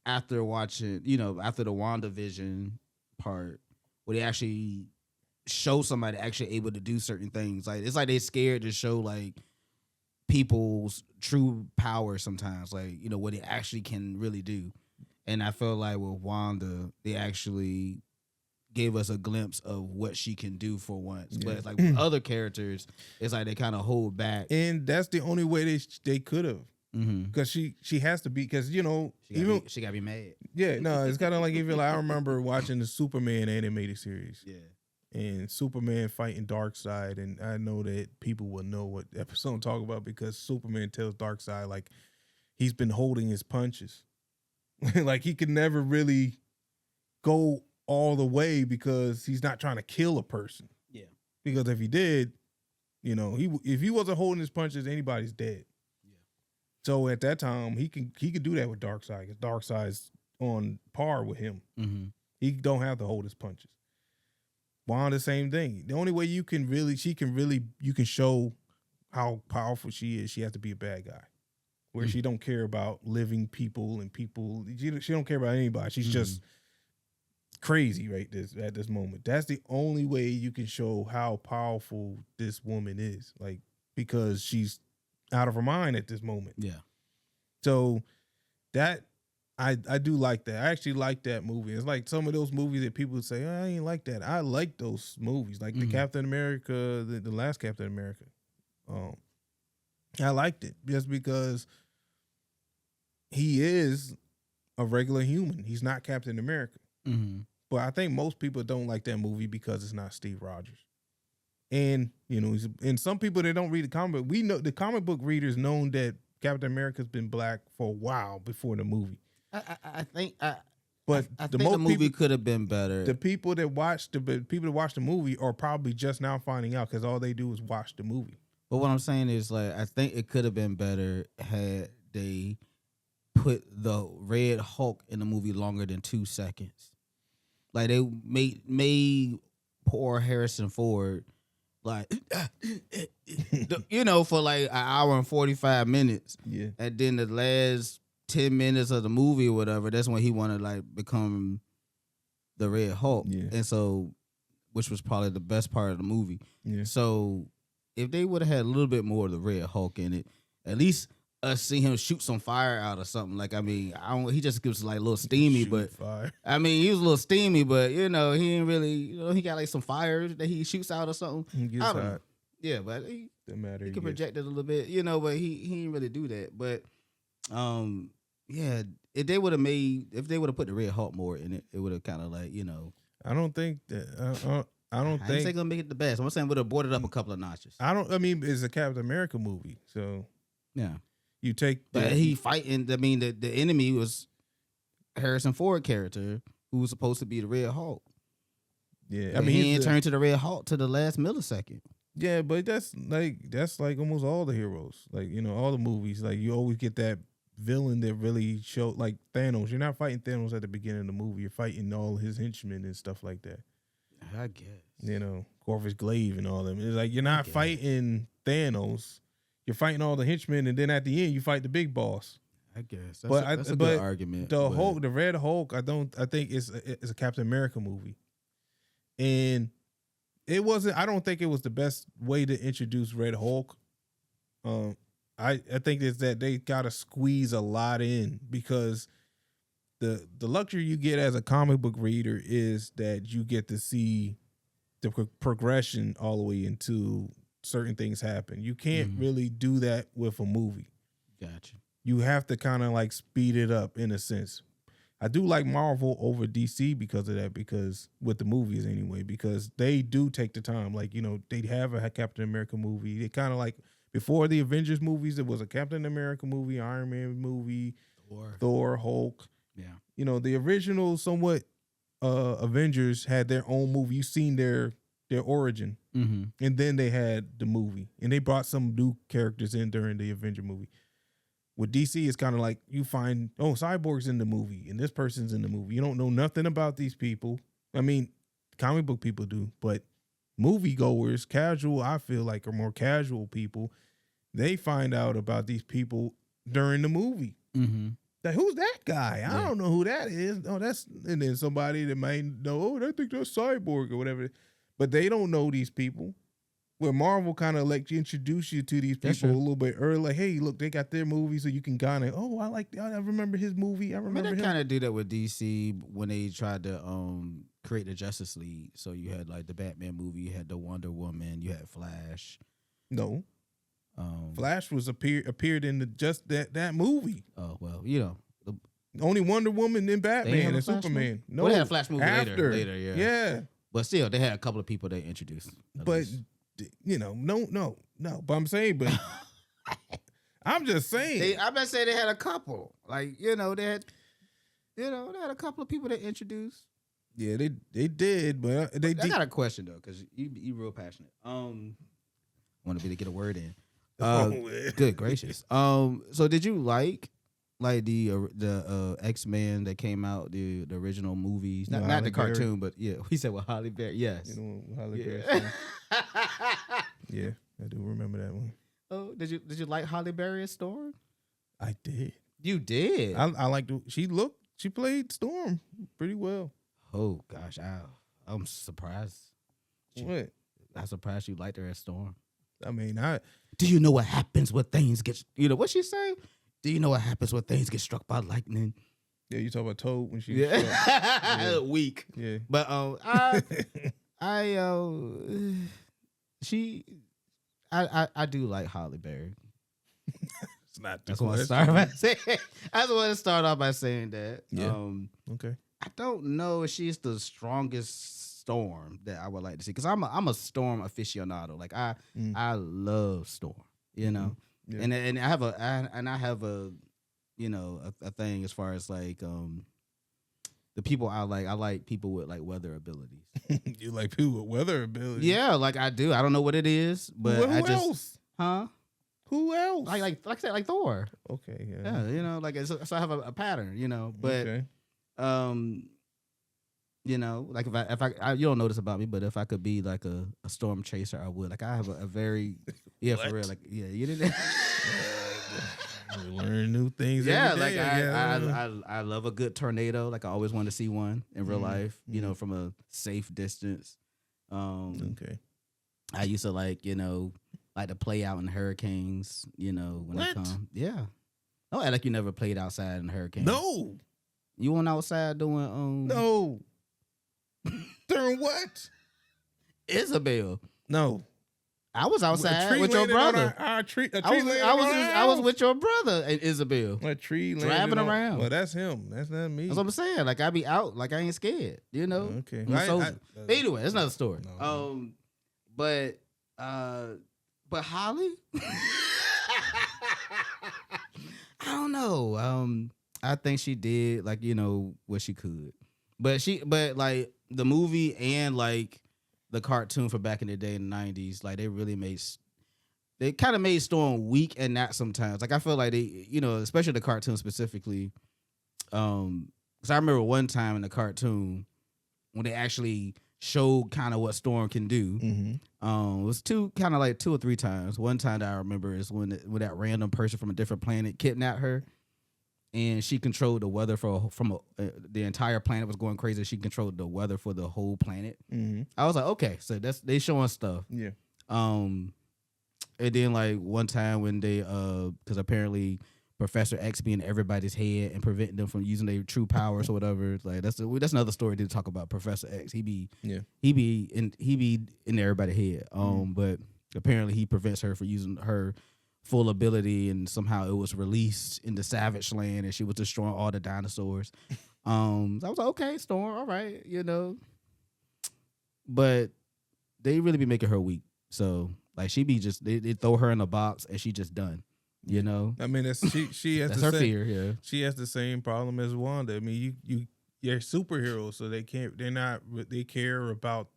after watching, after the WandaVision part, where they actually show somebody actually able to do certain things. Like it's like they scared to show like people's true power sometimes, like what they actually can really do. And I feel like with Wanda, they actually gave us a glimpse of what she can do for once. But it's like with other characters, it's like they kind of hold back. And that's the only way they could have, because she has to be, because she gotta be mad. Yeah, no, it's kind of like even like, I remember watching the Superman animated series. Yeah. And Superman fighting Darkseid, and I know that people will know what episode I'm talking about, because Superman tells Darkseid like he's been holding his punches. Like he could never really go all the way because he's not trying to kill a person. Yeah. Because if he did, if he wasn't holding his punches, anybody's dead. Yeah. So at that time, he could do that with Darkseid, because Darkseid's on par with him. Mm-hmm. He don't have to hold his punches. Wanda, same thing. The only way you can show how powerful she is, she has to be a bad guy, where she don't care about living people and people. She don't care about anybody. She's just crazy at this moment. That's the only way you can show how powerful this woman is, like, because she's out of her mind at this moment. Yeah. So that I do like that. I actually like that movie. It's like some of those movies that people say, oh, I ain't like that. I like those movies, like the Captain America, the last Captain America. I liked it just because he is a regular human. He's not Captain America. but I think most people don't like that movie because it's not Steve Rogers. And and some people that don't read the comic book, we know the comic book readers known that Captain America's been black for a while before the movie. I think But I the think the most movie people, could have been better. the people that watch the movie are probably just now finding out because all they do is watch the movie. But what I'm saying is, like, I think it could have been better had they put the Red Hulk in the movie longer than 2 seconds. Like, they made poor Harrison Ford, like, for like an hour and 45 minutes. Yeah. And then the last 10 minutes of the movie or whatever, that's when he wanted to, like, become the Red Hulk. Yeah. And so, which was probably the best part of the movie. Yeah. So, if they would have had a little bit more of the Red Hulk in it, at least us see him shoot some fire out or something. Like, I mean, he just gives like a little steamy, but fire. I mean, he was a little steamy, but he ain't really, he got like some fire that he shoots out or something. He gets I don't hot. know. Yeah, but he He can project it a little bit, but he didn't really do that. But yeah, if they would have put the Red Hulk more in it, it would have kind of like, I don't think that. I don't I ain't think say gonna make it the best. I'm saying would have brought it up a couple of notches. I mean, it's a Captain America movie, so Yeah. you take. But he fighting. I mean, the enemy was Harrison Ford character who was supposed to be the Red Hulk. Yeah, I mean, he didn't turn to the Red Hulk to the last millisecond. Yeah, but that's like almost all the heroes. Like all the movies. Like you always get that villain that really show like Thanos. You're not fighting Thanos at the beginning of the movie. You're fighting all his henchmen and stuff like that. I guess. Corvus Glaive and all them. It's like you're not fighting Thanos. You're fighting all the henchmen, and then at the end you fight the big boss. I guess. That's a good argument. The Hulk, the Red Hulk, I think it's a Captain America movie, and it wasn't. I don't think it was the best way to introduce Red Hulk. I think it's that they gotta squeeze a lot in because the luxury you get as a comic book reader is that you get to see the progression all the way into certain things happen. You can't really do that with a movie. Gotcha. You have to kind of like speed it up in a sense. I do like Marvel over DC because of that, because with the movies anyway, because they do take the time. Like, they have a Captain America movie. They kind of like before the Avengers movies, it was a Captain America movie, Iron Man movie, Thor, Hulk. Yeah. The original somewhat Avengers had their own movie. You've seen their origin. Mm-hmm. And then they had the movie. And they brought some new characters in during the Avenger movie. With DC, it's kind of like you find, Cyborg's in the movie and this person's in the movie. You don't know nothing about these people. I mean, comic book people do, but moviegoers, casual, I feel like, are more casual people. They find out about these people during the movie. Mm-hmm. Like, who's that guy? I don't know who that is. And then somebody that might know, I think that's Cyborg or whatever. But they don't know these people. Where Marvel kind of like introduce you to these people a little bit early. Like, hey, look, they got their movie, so you can kind of, I remember his movie. I remember they kind of do that with DC when they tried to create the Justice League. So you had like the Batman movie, you had the Wonder Woman, you had Flash. No. Flash was appeared in that movie. Oh, well, only Wonder Woman and Batman and Superman. Movie? No, they had a Flash movie later, yeah. Yeah. But still, they had a couple of people they introduced. But no. But I'm saying, but I'm just saying. I'm not saying they had a couple. Like, they had a couple of people they introduced. Yeah, they did, but I got a question though, because you real passionate. Want to be to get a word in. Good gracious. So did you like the X-Men that came out, the original movies, not the cartoon, but yeah, we said Halle Berry. Yes, Halle Berry. Yeah, I do remember that one. Oh, did you like Halle Berry as Storm? I did. You did. I liked. She played Storm pretty well. Oh gosh, I'm surprised. What? I'm surprised you liked her as Storm. I mean, do you know what happens when things get? What she say? Do you know what happens when things get struck by lightning? Yeah, you talk about Toad when she weak. Yeah, but I do like Halle Berry. It's not. That's what I start by saying. I just want to start off by saying that. Yeah. Okay. I don't know if she's the strongest Storm that I would like to see because I'm a Storm aficionado. Like Mm, I love Storm, you mm-hmm. know, Yeah. and I have a you know a thing as far as like the people I like. I like people with like weather abilities. You like people with weather abilities. Yeah, like I do. I don't know what it is, but I Who just else? huh Who else? like I said like Thor. Okay, yeah. Yeah, you know, like so I have a pattern, you know, but Okay. um you know, like if I you don't know this about me, but if I could be like a storm chaser, I would. Like I have a very yeah for real. What? Like yeah, you didn't. We learn new things every Yeah, like day. Yeah. I love a good tornado. Like I always want to see one in real life. You know, mm. from a safe distance. Okay. I used to like to play out in hurricanes. You know when they What? come. Yeah. Oh, like you never played outside in a hurricane. No. You went outside doing No. During what? Isabel. No. I was A outside tree with your landed on brother. our tree. A I tree was landed I was on our I was house. with your brother and Isabel. A tree landed driving on, around. Well, that's him. That's not me. That's what I'm saying. Like I be out, like I ain't scared. You know. Okay. I'm a soldier. Anyway, that's another story. No. But uh, but Holly, I don't know. I think she did like what she could, but like the movie and like the cartoon for back in the day in the '90s, like they kind of made Storm weak and that sometimes. Like I feel like they, especially the cartoon specifically. Because I remember one time in the cartoon when they actually showed kind of what Storm can do. Mm-hmm. It was two or three times. One time that I remember is when that random person from a different planet kidnapped her, and she controlled the weather the entire planet was going crazy. She controlled the weather for the whole planet. Mm-hmm. I was like, okay, so they showing stuff. Yeah. And then like one time when they because apparently Professor X be in everybody's head and preventing them from using their true powers or whatever. Like that's another story to talk about Professor X. He be in everybody's head. But apparently he prevents her from using her full ability, and somehow it was released in the Savage Land, and she was destroying all the dinosaurs. So I was like, okay, Storm, all right, but they really be making her weak. So like she be just they throw her in a box and she just done. I mean, she has that's the her same, fear. Yeah, she has the same problem as Wanda. I mean, you're superheroes, so they care about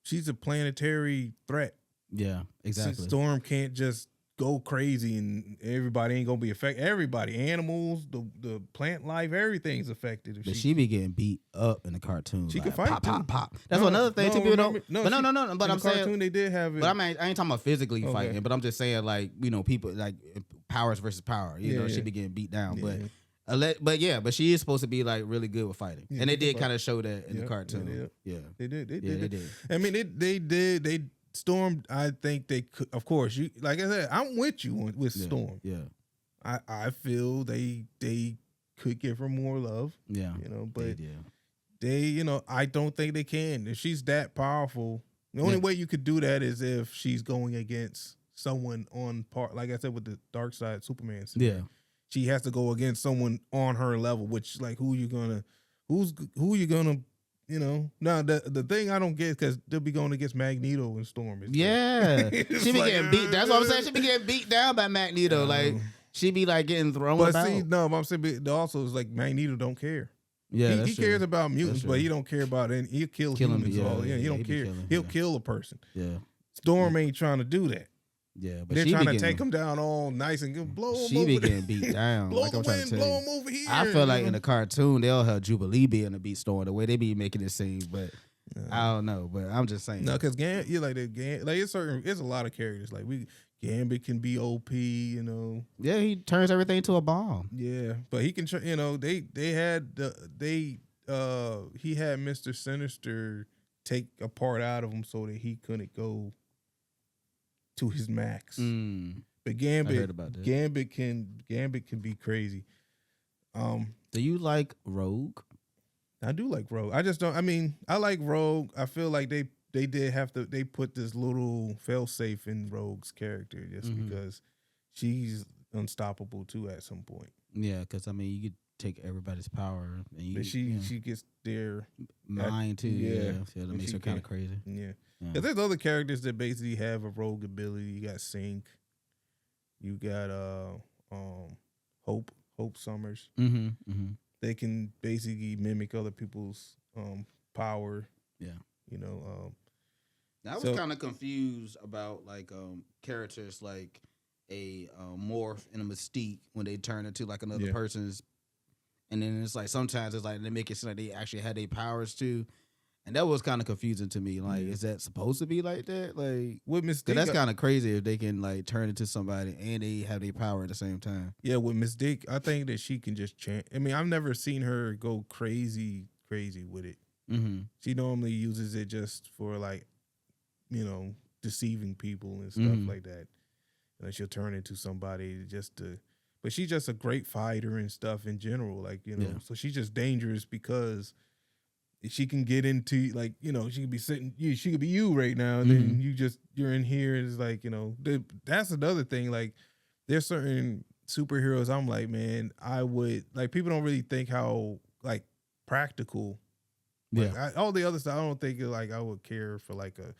she's a planetary threat. Yeah, exactly. Storm can't just go crazy and everybody ain't gonna be affected. Everybody, animals, the plant life, everything's affected. But she be getting beat up in the cartoon. She like, can fight pop, too. pop, pop. That's another thing too. People don't. No, But no. But in I'm the cartoon saying they did have it. But I ain't talking about physically Okay. fighting. But I'm just saying like people like powers versus power. You know, she yeah. be getting beat down. Yeah. But she is supposed to be like really good with fighting, Yeah, and they she can did fight. kind of show that in the cartoon. They did. They did. I mean, they did. They Storm. I think they could. Of course, you like I said. I'm with you with Storm. Yeah. I feel they could give her more love. Yeah. But they I don't think they can. If she's that powerful, the only way you could do that is if she's going against someone on par. Like I said with the Dark Side Superman. Yeah. She has to go against someone on her level, which like who you gonna now the thing I don't get because they'll be going against Magneto and Storm. Yeah, she be getting beat. That's what I'm saying. She be getting beat down by Magneto. Like she be like getting thrown but about. See, no, I'm saying but also it's like Magneto don't care. Yeah, he cares about mutants, but he don't care about any. He'll kill humans. He don't care. He'll kill a person. Yeah, Storm ain't trying to do that. Yeah, but they're trying to take him down all nice and good. Blow him. She be getting beat down. Blow like the I'm trying wind. to tell Blow you. him over here. I feel like in the cartoon they'll have Jubilee being a beat Storm the way they be making it seem, but I don't know. But I'm just saying. No, because you like it's a lot of characters like Gambit can be OP. Yeah, he turns everything to a bomb. Yeah, but he can. He had Mr. Sinister take a part out of him so that he couldn't go to his max. But Gambit, I heard about that. Gambit can be crazy. Do you like Rogue? I do like Rogue. I just don't. I mean, I like Rogue. I feel like they put this little failsafe in Rogue's character just because she's unstoppable too at some point. Yeah, because I mean, take everybody's power, and But you, she gets there. mine too. Yeah, Yeah, so that and makes she her kind of can't. crazy. Yeah, Yeah. because there's other characters that basically have a rogue ability. You got Sync. You got Hope. Hope Summers. Mm-hmm. Mm-hmm. They can basically mimic other people's power. Yeah. You know. I was So kind of confused about like characters like a morph and a mystique when they turn into like another yeah, person's, and then it's like sometimes it's like they make it seem like they actually had their powers too, and that was kind of confusing to me. Like, yeah. is that supposed to be like that? Like, With 'cause Mystique, that's kind of crazy if they can like turn into somebody and they have their power at the same time. yeah, with Mystique, I think that she can just change. I mean, I've never seen her go crazy with it. Mm-hmm. She normally uses it just for like, deceiving people and stuff Mm-hmm. like that. And she'll turn into somebody just to, but she's just a great fighter and stuff in general. Like, Yeah. so she's just dangerous because she can get into like, she could be sitting, she could be you right now. And then Mhm. you're in here. And it's like, that's another thing. Like, there's certain superheroes I'm like, man, I would like, people don't really think how like practical, like Yeah. all the other stuff. I don't think like I would care for like a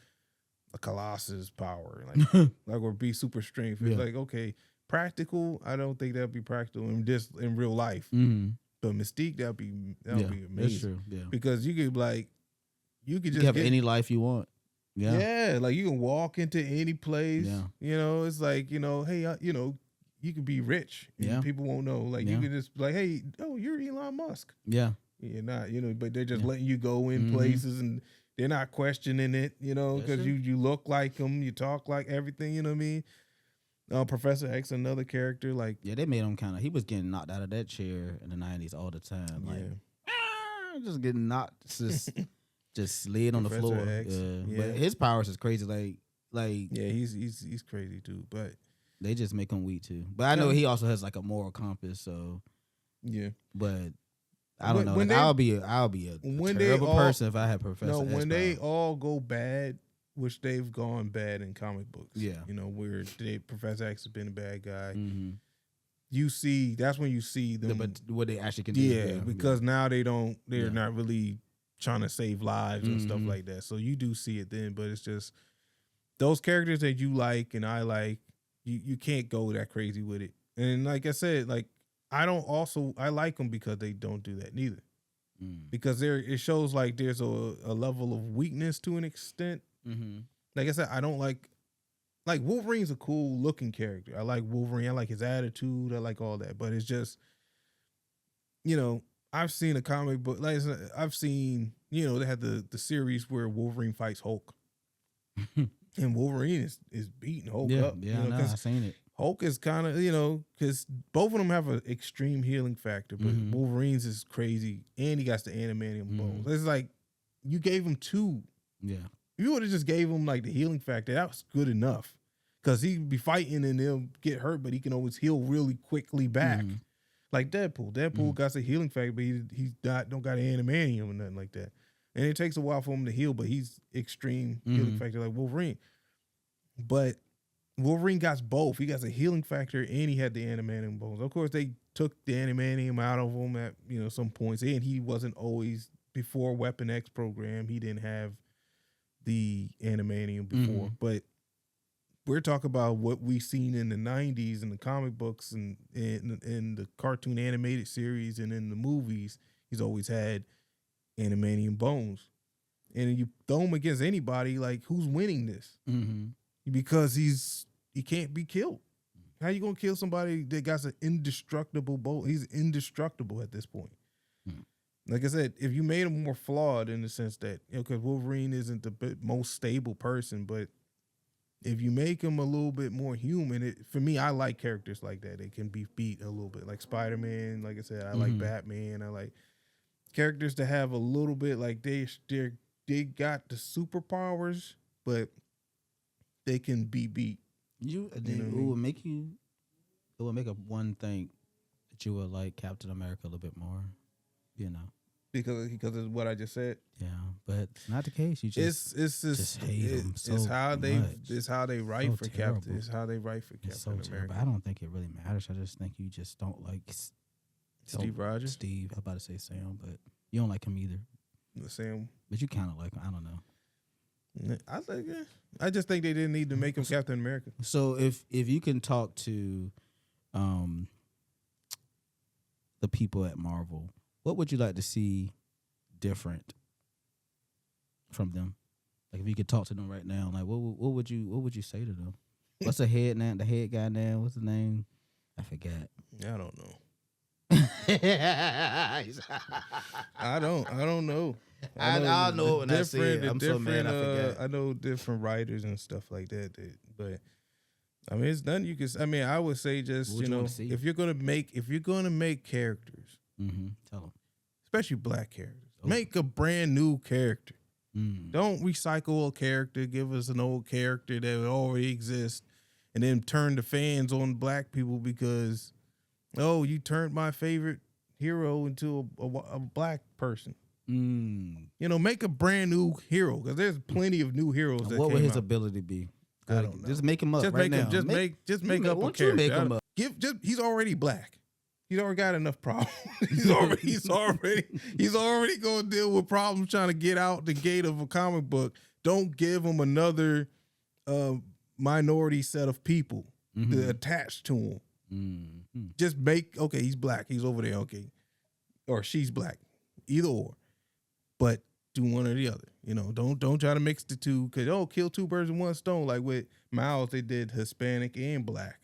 Colossus power, like like or be super strength. It's Yeah. like, okay, practical. I don't think that'd be practical in just in real life. Mm-hmm. But Mystique, that'd be Yeah. amazing. That's true. Yeah. Because you could like you could You can just have get any life you want. Yeah. yeah, like you can walk into any place. Yeah. It's like hey, you could be rich and Yeah. people won't know. Like you Yeah. could just be like, hey, oh, you're Elon Musk. Yeah. You're not, but they're just Yeah. letting you go in Mhm. places and they're not questioning it, That's because true. you look like them, you talk like everything, you know what I mean? Professor X, another character, like, Yeah, they made him kind of. He was getting knocked out of that chair in the '90s all the time. Like, yeah, just getting knocked, just slid on the Professor floor. X, yeah. But his powers is crazy. Like yeah, he's crazy too, but they just make him weak too. But I know Yeah. he also has like a moral compass. So, yeah. but I don't know. When Like, they- I'll be a when they terrible all- person if I had Professor. No, X when they powers. all go bad, which they've gone bad in comic books, Yeah. where Professor X has been a bad guy. Mm-hmm. That's when you see them. But what they actually can do. Yeah, because now they're Yeah. not really trying to save lives and stuff Mhm. like that. So you do see it then, but it's just those characters that you like and I like, you can't go that crazy with it. And like I said, like I like them because they don't do that neither. Mm. Because it shows like there's a level of weakness to an extent. Mm-hmm. Like I said, I don't like Wolverine's a cool looking character. I like Wolverine. I like his attitude. I like all that. But it's just, I've seen a comic book. Like I said, I've seen, they had the series where Wolverine fights Hulk, and Wolverine is beating Hulk Yeah, up. yeah, I know. Because I seen it. Hulk is kind of, because both of them have an extreme healing factor, but Mhm. Wolverine's is crazy, and he got the adamantium bones. It's like you gave him two. Yeah. If you would have just gave him like the healing factor, that was good enough. Because he'd be fighting and they'll get hurt, but he can always heal really quickly back. Mhm. Like Deadpool. Deadpool got the healing factor, but he's don't got adamantium or nothing like that. And it takes a while for him to heal, but he's extreme healing factor like Wolverine. But Wolverine got both. He got the healing factor and he had the adamantium bones. Of course, they took the adamantium out of him at some points, and he wasn't always before Weapon X program. He didn't have the adamantium before, but we're talking about what we seen in the 90s in the comic books and in the cartoon animated series and in the movies. He's always had adamantium bones, and you throw him against anybody, like who's winning this? Mm-hmm. Because he can't be killed. How you gonna kill somebody that got an indestructible bone? He's indestructible at this point. Like I said, if you made him more flawed in the sense that, because Wolverine isn't the most stable person, but if you make him a little bit more human, for me, I like characters like that. They can be beat a little bit, like Spider-Man. Like I said, I like Batman. I like characters that have a little bit like they got the superpowers, but they can be beat. It would make a one thing that you would like Captain America a little bit more. Because of what I just said. Yeah, but it's not the case. You just hate him so it's how they much. it's how they write So for terrible. Captain. It's how they write for It's so Captain terrible. America. I don't think it really matters. I just think you just don't like Steve Rogers. Steve. I'm about to say Sam, but you don't like him either. Sam. But you kind of like him. I don't know. I think. Yeah. I just think they didn't need to make him Captain America. So if you can talk to the people at Marvel, what would you like to see different from them? Like if you could talk to them right now, like what would you say to them? What's the head now? The head guy now? What's the name? I forgot. I don't know. I don't know. I know when I see it. I'm so mad I forgot. I know different writers and stuff like that. But I mean, it's nothing you can. I mean, I would say just if you're gonna make characters, Tell them, especially black characters, make a brand new character. Don't recycle a character. Give us an old character that already exists, and then turn the fans on black people because, oh, you turned my favorite hero into a black person. Make a brand new hero because there's plenty of new heroes. What would his ability be? I don't know. Just make him up now. Just make up a character. Make him up? He's already black. He's already got enough problems. he's already going to deal with problems trying to get out the gate of a comic book. Don't give him another minority set of people to attach to him. Just he's black. He's over there. Okay. Or she's black. Either or. But do one or the other. Don't try to mix the two because, kill two birds with one stone. Like with M.I.S., they did Hispanic and black.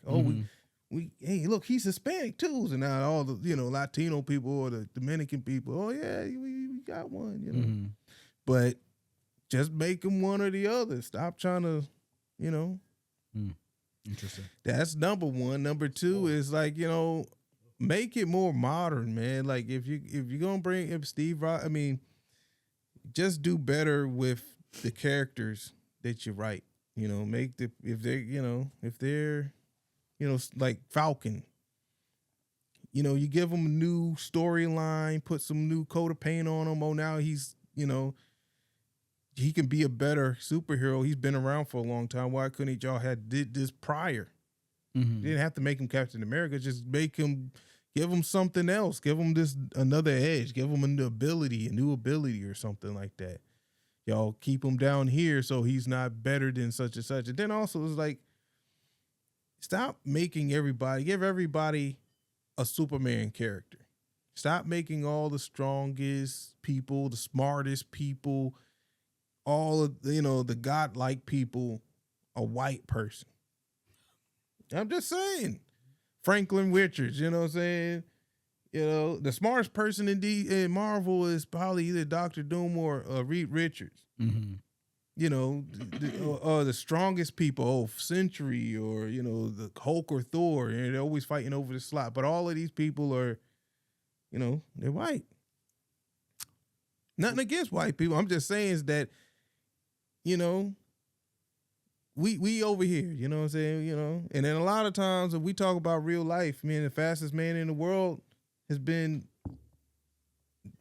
Hey, look, he's Hispanic too. So now all the, Latino people or the Dominican people, we got one, But just make them one or the other. Stop trying to, Interesting. That's number one. Number two is like, make it more modern, man. Like if you're gonna bring Steve Rogers, I mean, just do better with the characters that you write. If they're like Falcon. You give him a new storyline, put some new coat of paint on him. Oh, now he's, he can be a better superhero. He's been around for a long time. Why couldn't y'all did this prior? You didn't have to make him Captain America. Just give him something else. Give him another edge. Give him a new ability or something like that. Y'all keep him down here so he's not better than such and such. And then also it's like, stop making give everybody a Superman character. Stop making all the strongest people, the smartest people, all of, the godlike people, a white person. I'm just saying. Franklin Richards, you know what I'm saying? The smartest person in Marvel is probably either Dr. Doom or Reed Richards. The strongest people, Sentry or, the Hulk or Thor, they're always fighting over the slot. But all of these people are, they're white. Nothing against white people. I'm just saying is that, we over here, you know what I'm saying? And then a lot of times if we talk about real life, the fastest man in the world has been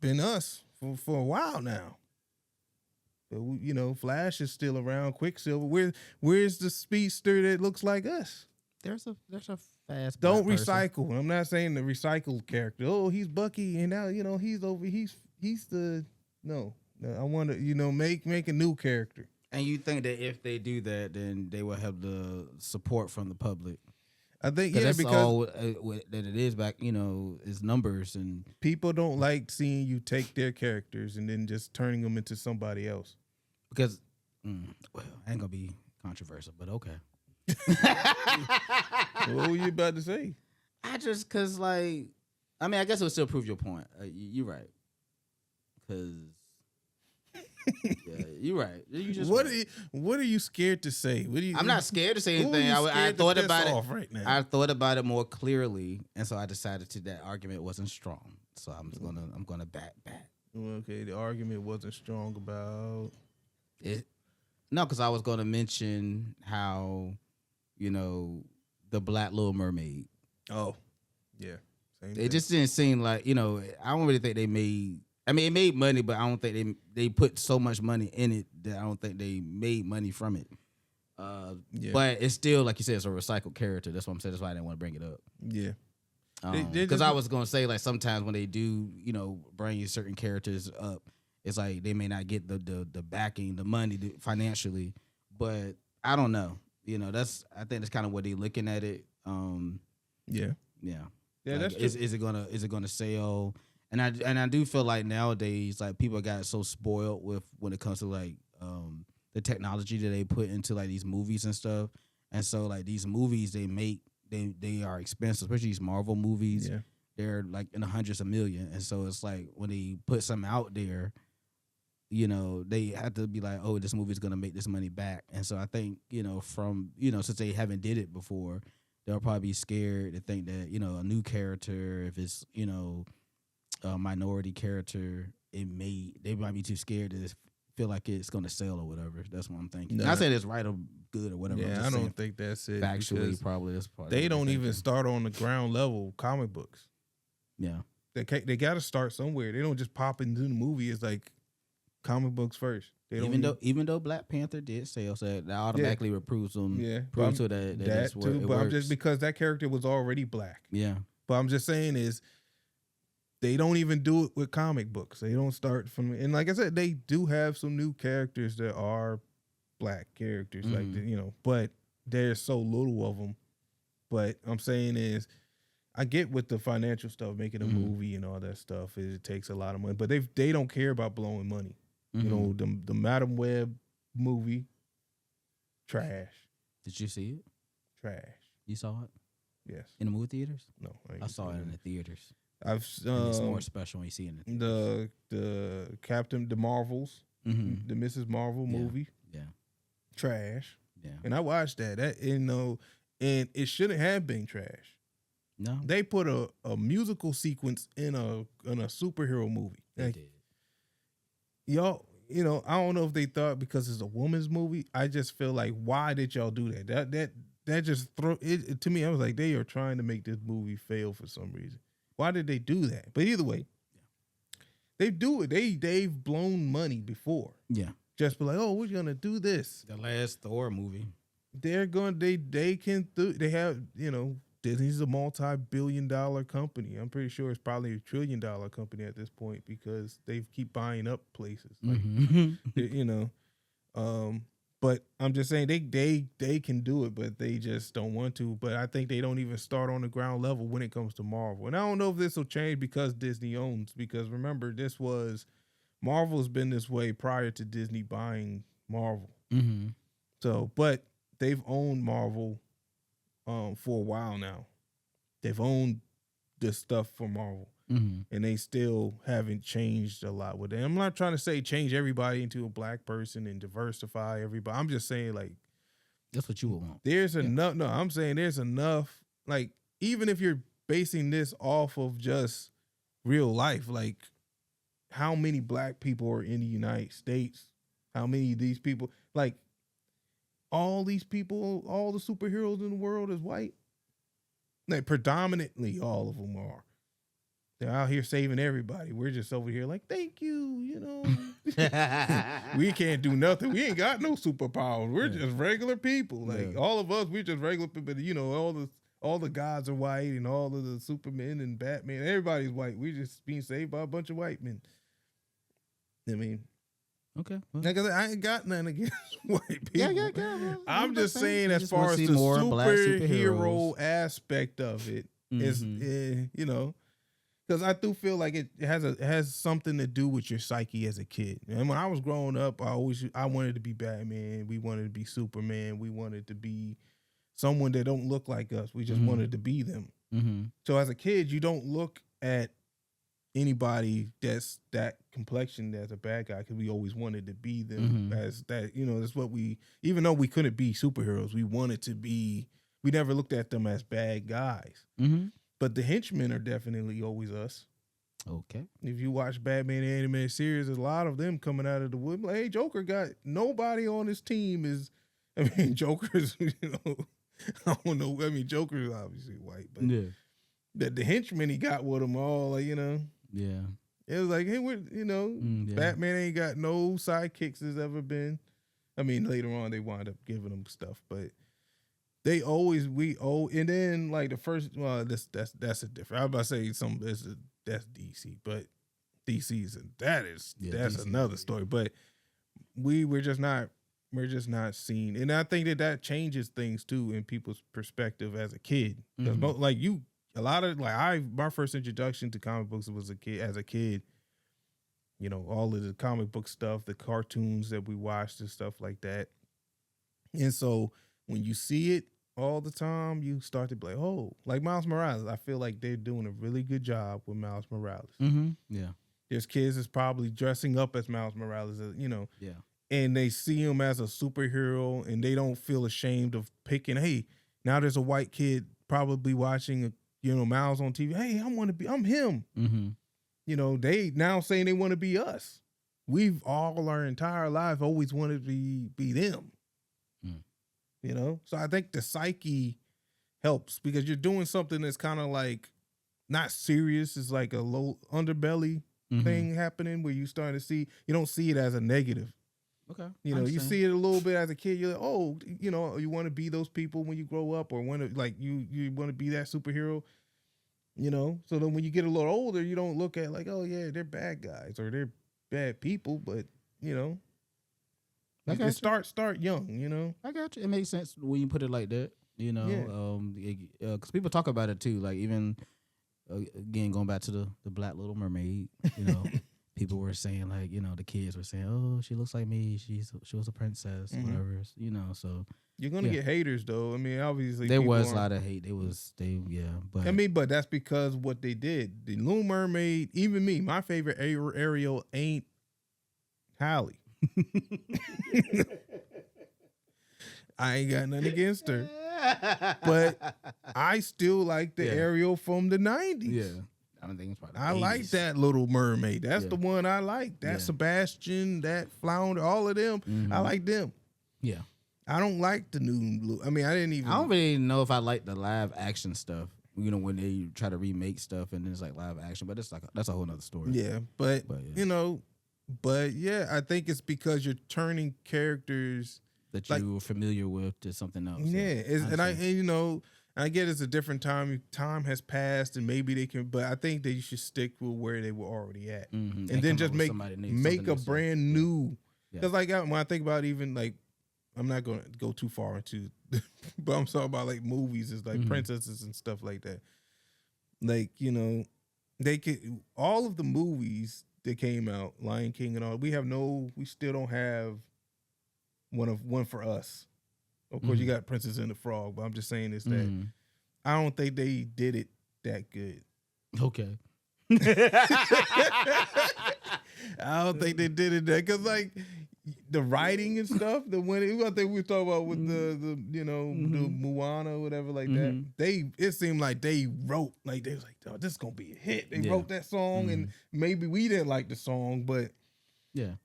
us for a while now. Flash is still around. Quicksilver. Where's the speedster that looks like us? There's a fast. Don't recycle. I'm not saying the recycled character. Oh, he's Bucky, and now he's over. He's the no. I want to make a new character. And you think that if they do that, then they will have the support from the public? I think that's because all that it is back. Is numbers and people don't like seeing you take their characters and then just turning them into somebody else. Because, I ain't gonna be controversial, but okay. What were you about to say? I guess it would still prove your point. You're right. Because, yeah, you're right. You just what are you scared to say? I'm not scared to say anything. I thought about it right now. I thought about it more clearly, and so I decided that argument wasn't strong. So I'm gonna back. Well, okay, the argument wasn't strong about it. No, because I was gonna mention how, the Black Little Mermaid. Oh, yeah. It just didn't seem like, I don't really think they made. It made money, but I don't think they put so much money in it that I don't think they made money from it. But it's still, like you said, it's a recycled character. That's what I'm saying. That's why I didn't want to bring it up. Yeah. They Because just I was gonna say like sometimes when they do, bring certain characters up, it's like they may not get the backing, the money financially, but I don't know. I think that's kind of what they looking at it. yeah Yeah, yeah like that's true. is it gonna sell? And I do feel like nowadays like people got so spoiled with when it comes to like the technology that they put into like these movies and stuff, and so like these movies they make they are expensive, especially these Marvel movies. Yeah. They're like in the hundreds of million, and so it's like when they put something out there, they have to be like, oh, this movie is gonna make this money back. And so I think, from since they haven't did it before, they'll probably be scared to think that, a new character, if it's, a minority character, they might be too scared to just feel like it's gonna sell or whatever. That's what I'm thinking. Not No. saying it's right or good or whatever. I'm Yeah, I just saying don't think that's it. factually Because probably that's probably they what they're don't even thinking. start on the ground level comic books. Yeah. They got to start somewhere. They don't just pop into the movie. It's like comic books first. They don't Even though Black Panther did sell, so that automatically proves them proves to that that's where too. it But I'm works. just because that character was already black. Yeah. But I'm just saying is they don't even do it with comic books. They don't start from, and like I said, they do have some new characters that are black characters, but there's so little of them. But I'm saying is, I get with the financial stuff, making a movie and all that stuff, it takes a lot of money. But they don't care about blowing money. The Madam Web movie, trash. Did you see it? Trash. You saw it Yes. in the movie theaters? No, I saw it in the theaters. I've And it's more special when you see it in the theaters. the Captain, the Marvels, the Mrs. Marvel movie, Yeah. trash. Yeah. And I watched that. And it shouldn't have been trash. No. They put a musical sequence in a superhero movie. They Like, did. y'all, I don't know if they thought because it's a woman's movie. I just feel like, why did y'all do that? That just throw it to me. I was like, they are trying to make this movie fail for some reason. Why did they do that? But either way, they do it. They've blown money before. Yeah. Just be like, oh, we're gonna do this. The last Thor movie. They're going. They can do. They have. Disney's a multi-billion-dollar company. I'm pretty sure it's probably $1 trillion company at this point because they keep buying up places. Like, but I'm just saying they can do it, but they just don't want to. But I think they don't even start on the ground level when it comes to Marvel. And I don't know if this will change because Disney owns. Because remember, Marvel's been this way prior to Disney buying Marvel. Mm-hmm. So, but they've owned Marvel for a while now. They've owned this stuff for Marvel. And they still haven't changed a lot with it. I'm not trying to say change everybody into a black person and diversify everybody. I'm just saying, like, that's what you would want. There's enough. No, I'm saying there's enough. Like, even if you're basing this off of just real life, like, how many black people are in the United States? How many of these people, like, all these people, all the superheroes in the world is white? Like, predominantly all of them are. They're out here saving everybody. We're just over here like, thank you, We can't do nothing. We ain't got no superpowers. We're just regular people. Like, all of us, we're just regular people. But, all the gods are white and all of the Supermen and Batman, everybody's white. We're just being saved by a bunch of white men. I mean, okay. Well. Like I said, I ain't got nothing against white people. Yeah. Well, I'm just saying, as far as the superhero aspect of it, is because I do feel like it has something to do with your psyche as a kid. And when I was growing up, I wanted to be Batman. We wanted to be Superman. We wanted to be someone that don't look like us. We just wanted to be them. So as a kid, you don't look at anybody that's that complexion as a bad guy because we always wanted to be them as that. That's what even though we couldn't be superheroes, we wanted to be. We never looked at them as bad guys. But the henchmen are definitely always us. Okay. If you watch Batman animated series, there's a lot of them coming out of the wood. Like, hey, Joker got nobody on his team is. I mean, Joker's. I don't know. I mean, Joker's obviously white, but the henchmen he got with him all, Yeah. It was like, hey, Batman ain't got no sidekicks has ever been. I mean, later on they wind up giving him stuff, but They always and then like the first well that's a different. I was about to say that's DC, but DC's Yeah, that's DC. another story. But we're just not seeing, and I think that changes things too in people's perspective as a kid. Because like a lot of like my first introduction to comic books was as a kid. You know, all of the comic book stuff, the cartoons that we watched and stuff like that. And so when you see it all the time, you start to be like, oh, like Miles Morales. I feel like they're doing a really good job with Miles Morales. Yeah. There's kids that's probably dressing up as Miles Morales, Yeah. and they see him as a superhero and they don't feel ashamed of picking, hey, now there's a white kid probably watching, Miles on TV. Hey, I'm him. They now saying they want to be us. We've all our entire life always wanted to be them. So I think the psyche helps because you're doing something that's kind of like not serious. It's like a low underbelly thing happening where you starting to see, you don't see it as a negative. Okay. You see it a little bit as a kid. You're like, oh, you want to be those people when you grow up, or want to like you want to be that superhero. So then when you get a little older, you don't look at like, oh yeah, they're bad guys or they're bad people, but I got start young. I got you. It makes sense when you put it like that. Because people talk about it too. Like even again, going back to the Black Little Mermaid. People were saying like, the kids were saying, oh, she looks like me. She was a princess, whatever. So you're gonna get haters though. I mean, obviously there was a lot of hate. But I mean, but that's because what they did. The Little Mermaid, even me, my favorite Ariel ain't Hallie. I ain't got nothing against her, but I still like the Ariel from the 90s. Yeah, I don't think it's probably. I like that Little Mermaid. That's the one I like. That Sebastian, that Flounder, all of them. I like them. Yeah, I don't like the new. I mean, I don't really know if I like the live action stuff. When they try to remake stuff and it's like live action, but it's like that's a whole nother story. Yeah, but I think it's because you're turning characters that you were familiar with to something else. Yeah, I get it's a different time. Time has passed, and maybe they can. But I think they should stick with where they were already at, and then just make a brand new. Because like when I think about even like, I'm not going to go too far into, but I'm talking about like movies. It's like princesses and stuff like that. Like they could all of the movies that came out, Lion King and all. We still don't have one for us. Of course, you got Princess and the Frog, but I'm just saying is that I don't think they did it that good. Okay. I don't think they did it that because like the writing and stuff. I think we were talking about with the Moana or whatever like that. It seemed like they wrote like they was like, oh, this is gonna be a hit. They wrote that song and maybe we didn't like the song, but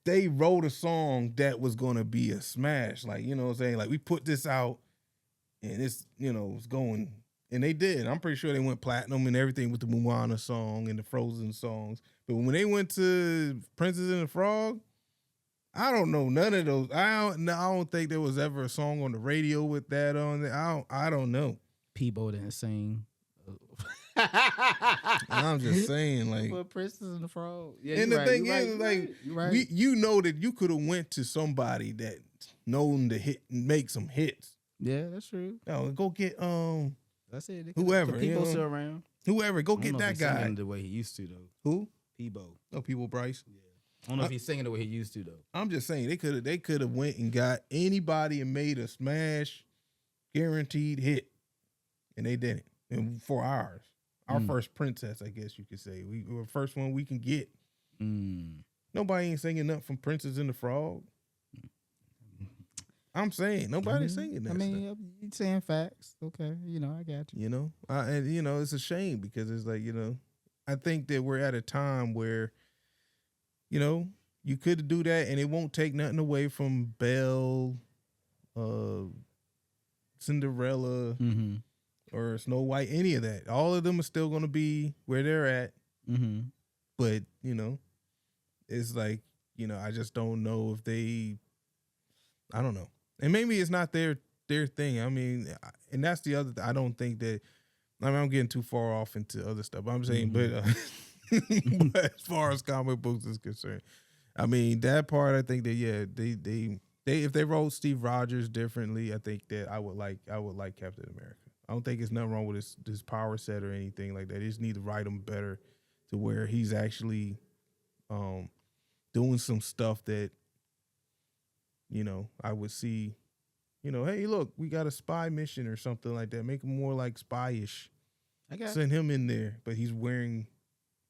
they wrote a song that was gonna be a smash. Like, what I'm saying? Like we put this out and it's, it's going, and they did. I'm pretty sure they went platinum and everything with the Moana song and the Frozen songs. But when they went to Princess and the Frog, I don't know none of those. I don't think there was ever a song on the radio with that on there. I don't know. Peebo didn't sing. I'm just saying, like, but Princess and the Frog. Yeah, and the thing is, like, you know that you could have went to somebody that known to make some hits. Yeah, that's true. No, go get that's it. Whoever. People still around. Whoever, go get that guy. Singing the way he used to though. Who? Peebo. Oh, Peebo Bryce. Yeah. I don't know if he's singing the way he used to though. I'm just saying they could have went and got anybody and made a smash, guaranteed hit, and they didn't. And for ours. Our first princess, I guess you could say. We were the first one we can get. Nobody ain't singing nothing from Princess and the Frog. I'm saying nobody's singing that. I mean, you're saying facts. Okay, I got you. It's a shame because it's like I think that we're at a time where you could do that and it won't take nothing away from Belle, Cinderella. Or Snow White, any of that. All of them are still going to be where they're at. But, it's like, I just don't know if I don't know. And maybe it's not their their thing. I mean, and that's the other. I don't think that. I mean, I'm getting too far off into other stuff. I'm saying, Mm-hmm. but as far as comic books is concerned, I mean that part. I think that yeah, they if they wrote Steve Rogers differently, I think that I would like Captain America. I don't think there's nothing wrong with his power set or anything like that. They just need to write him better to where he's actually um doing some stuff that I would see. Hey, look, we got a spy mission or something like that. Make him more like spyish. I got Send him in there, but he's wearing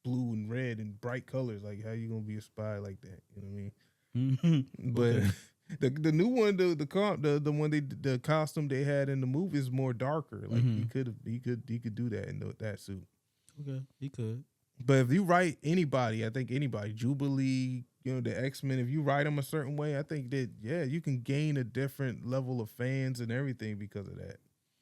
blue and red and bright colors. Like, how you gonna be a spy like that? You know what I mean? you. Hmm. But Okay. the new one, the one the costume they had in the movie is more darker. Like Hmm. he could do that in that suit. Okay. He could. But if you write anybody, I think anybody, Jubilee, the X-Men, if you write them a certain way, I think that yeah, you can gain a different level of fans and everything because of that.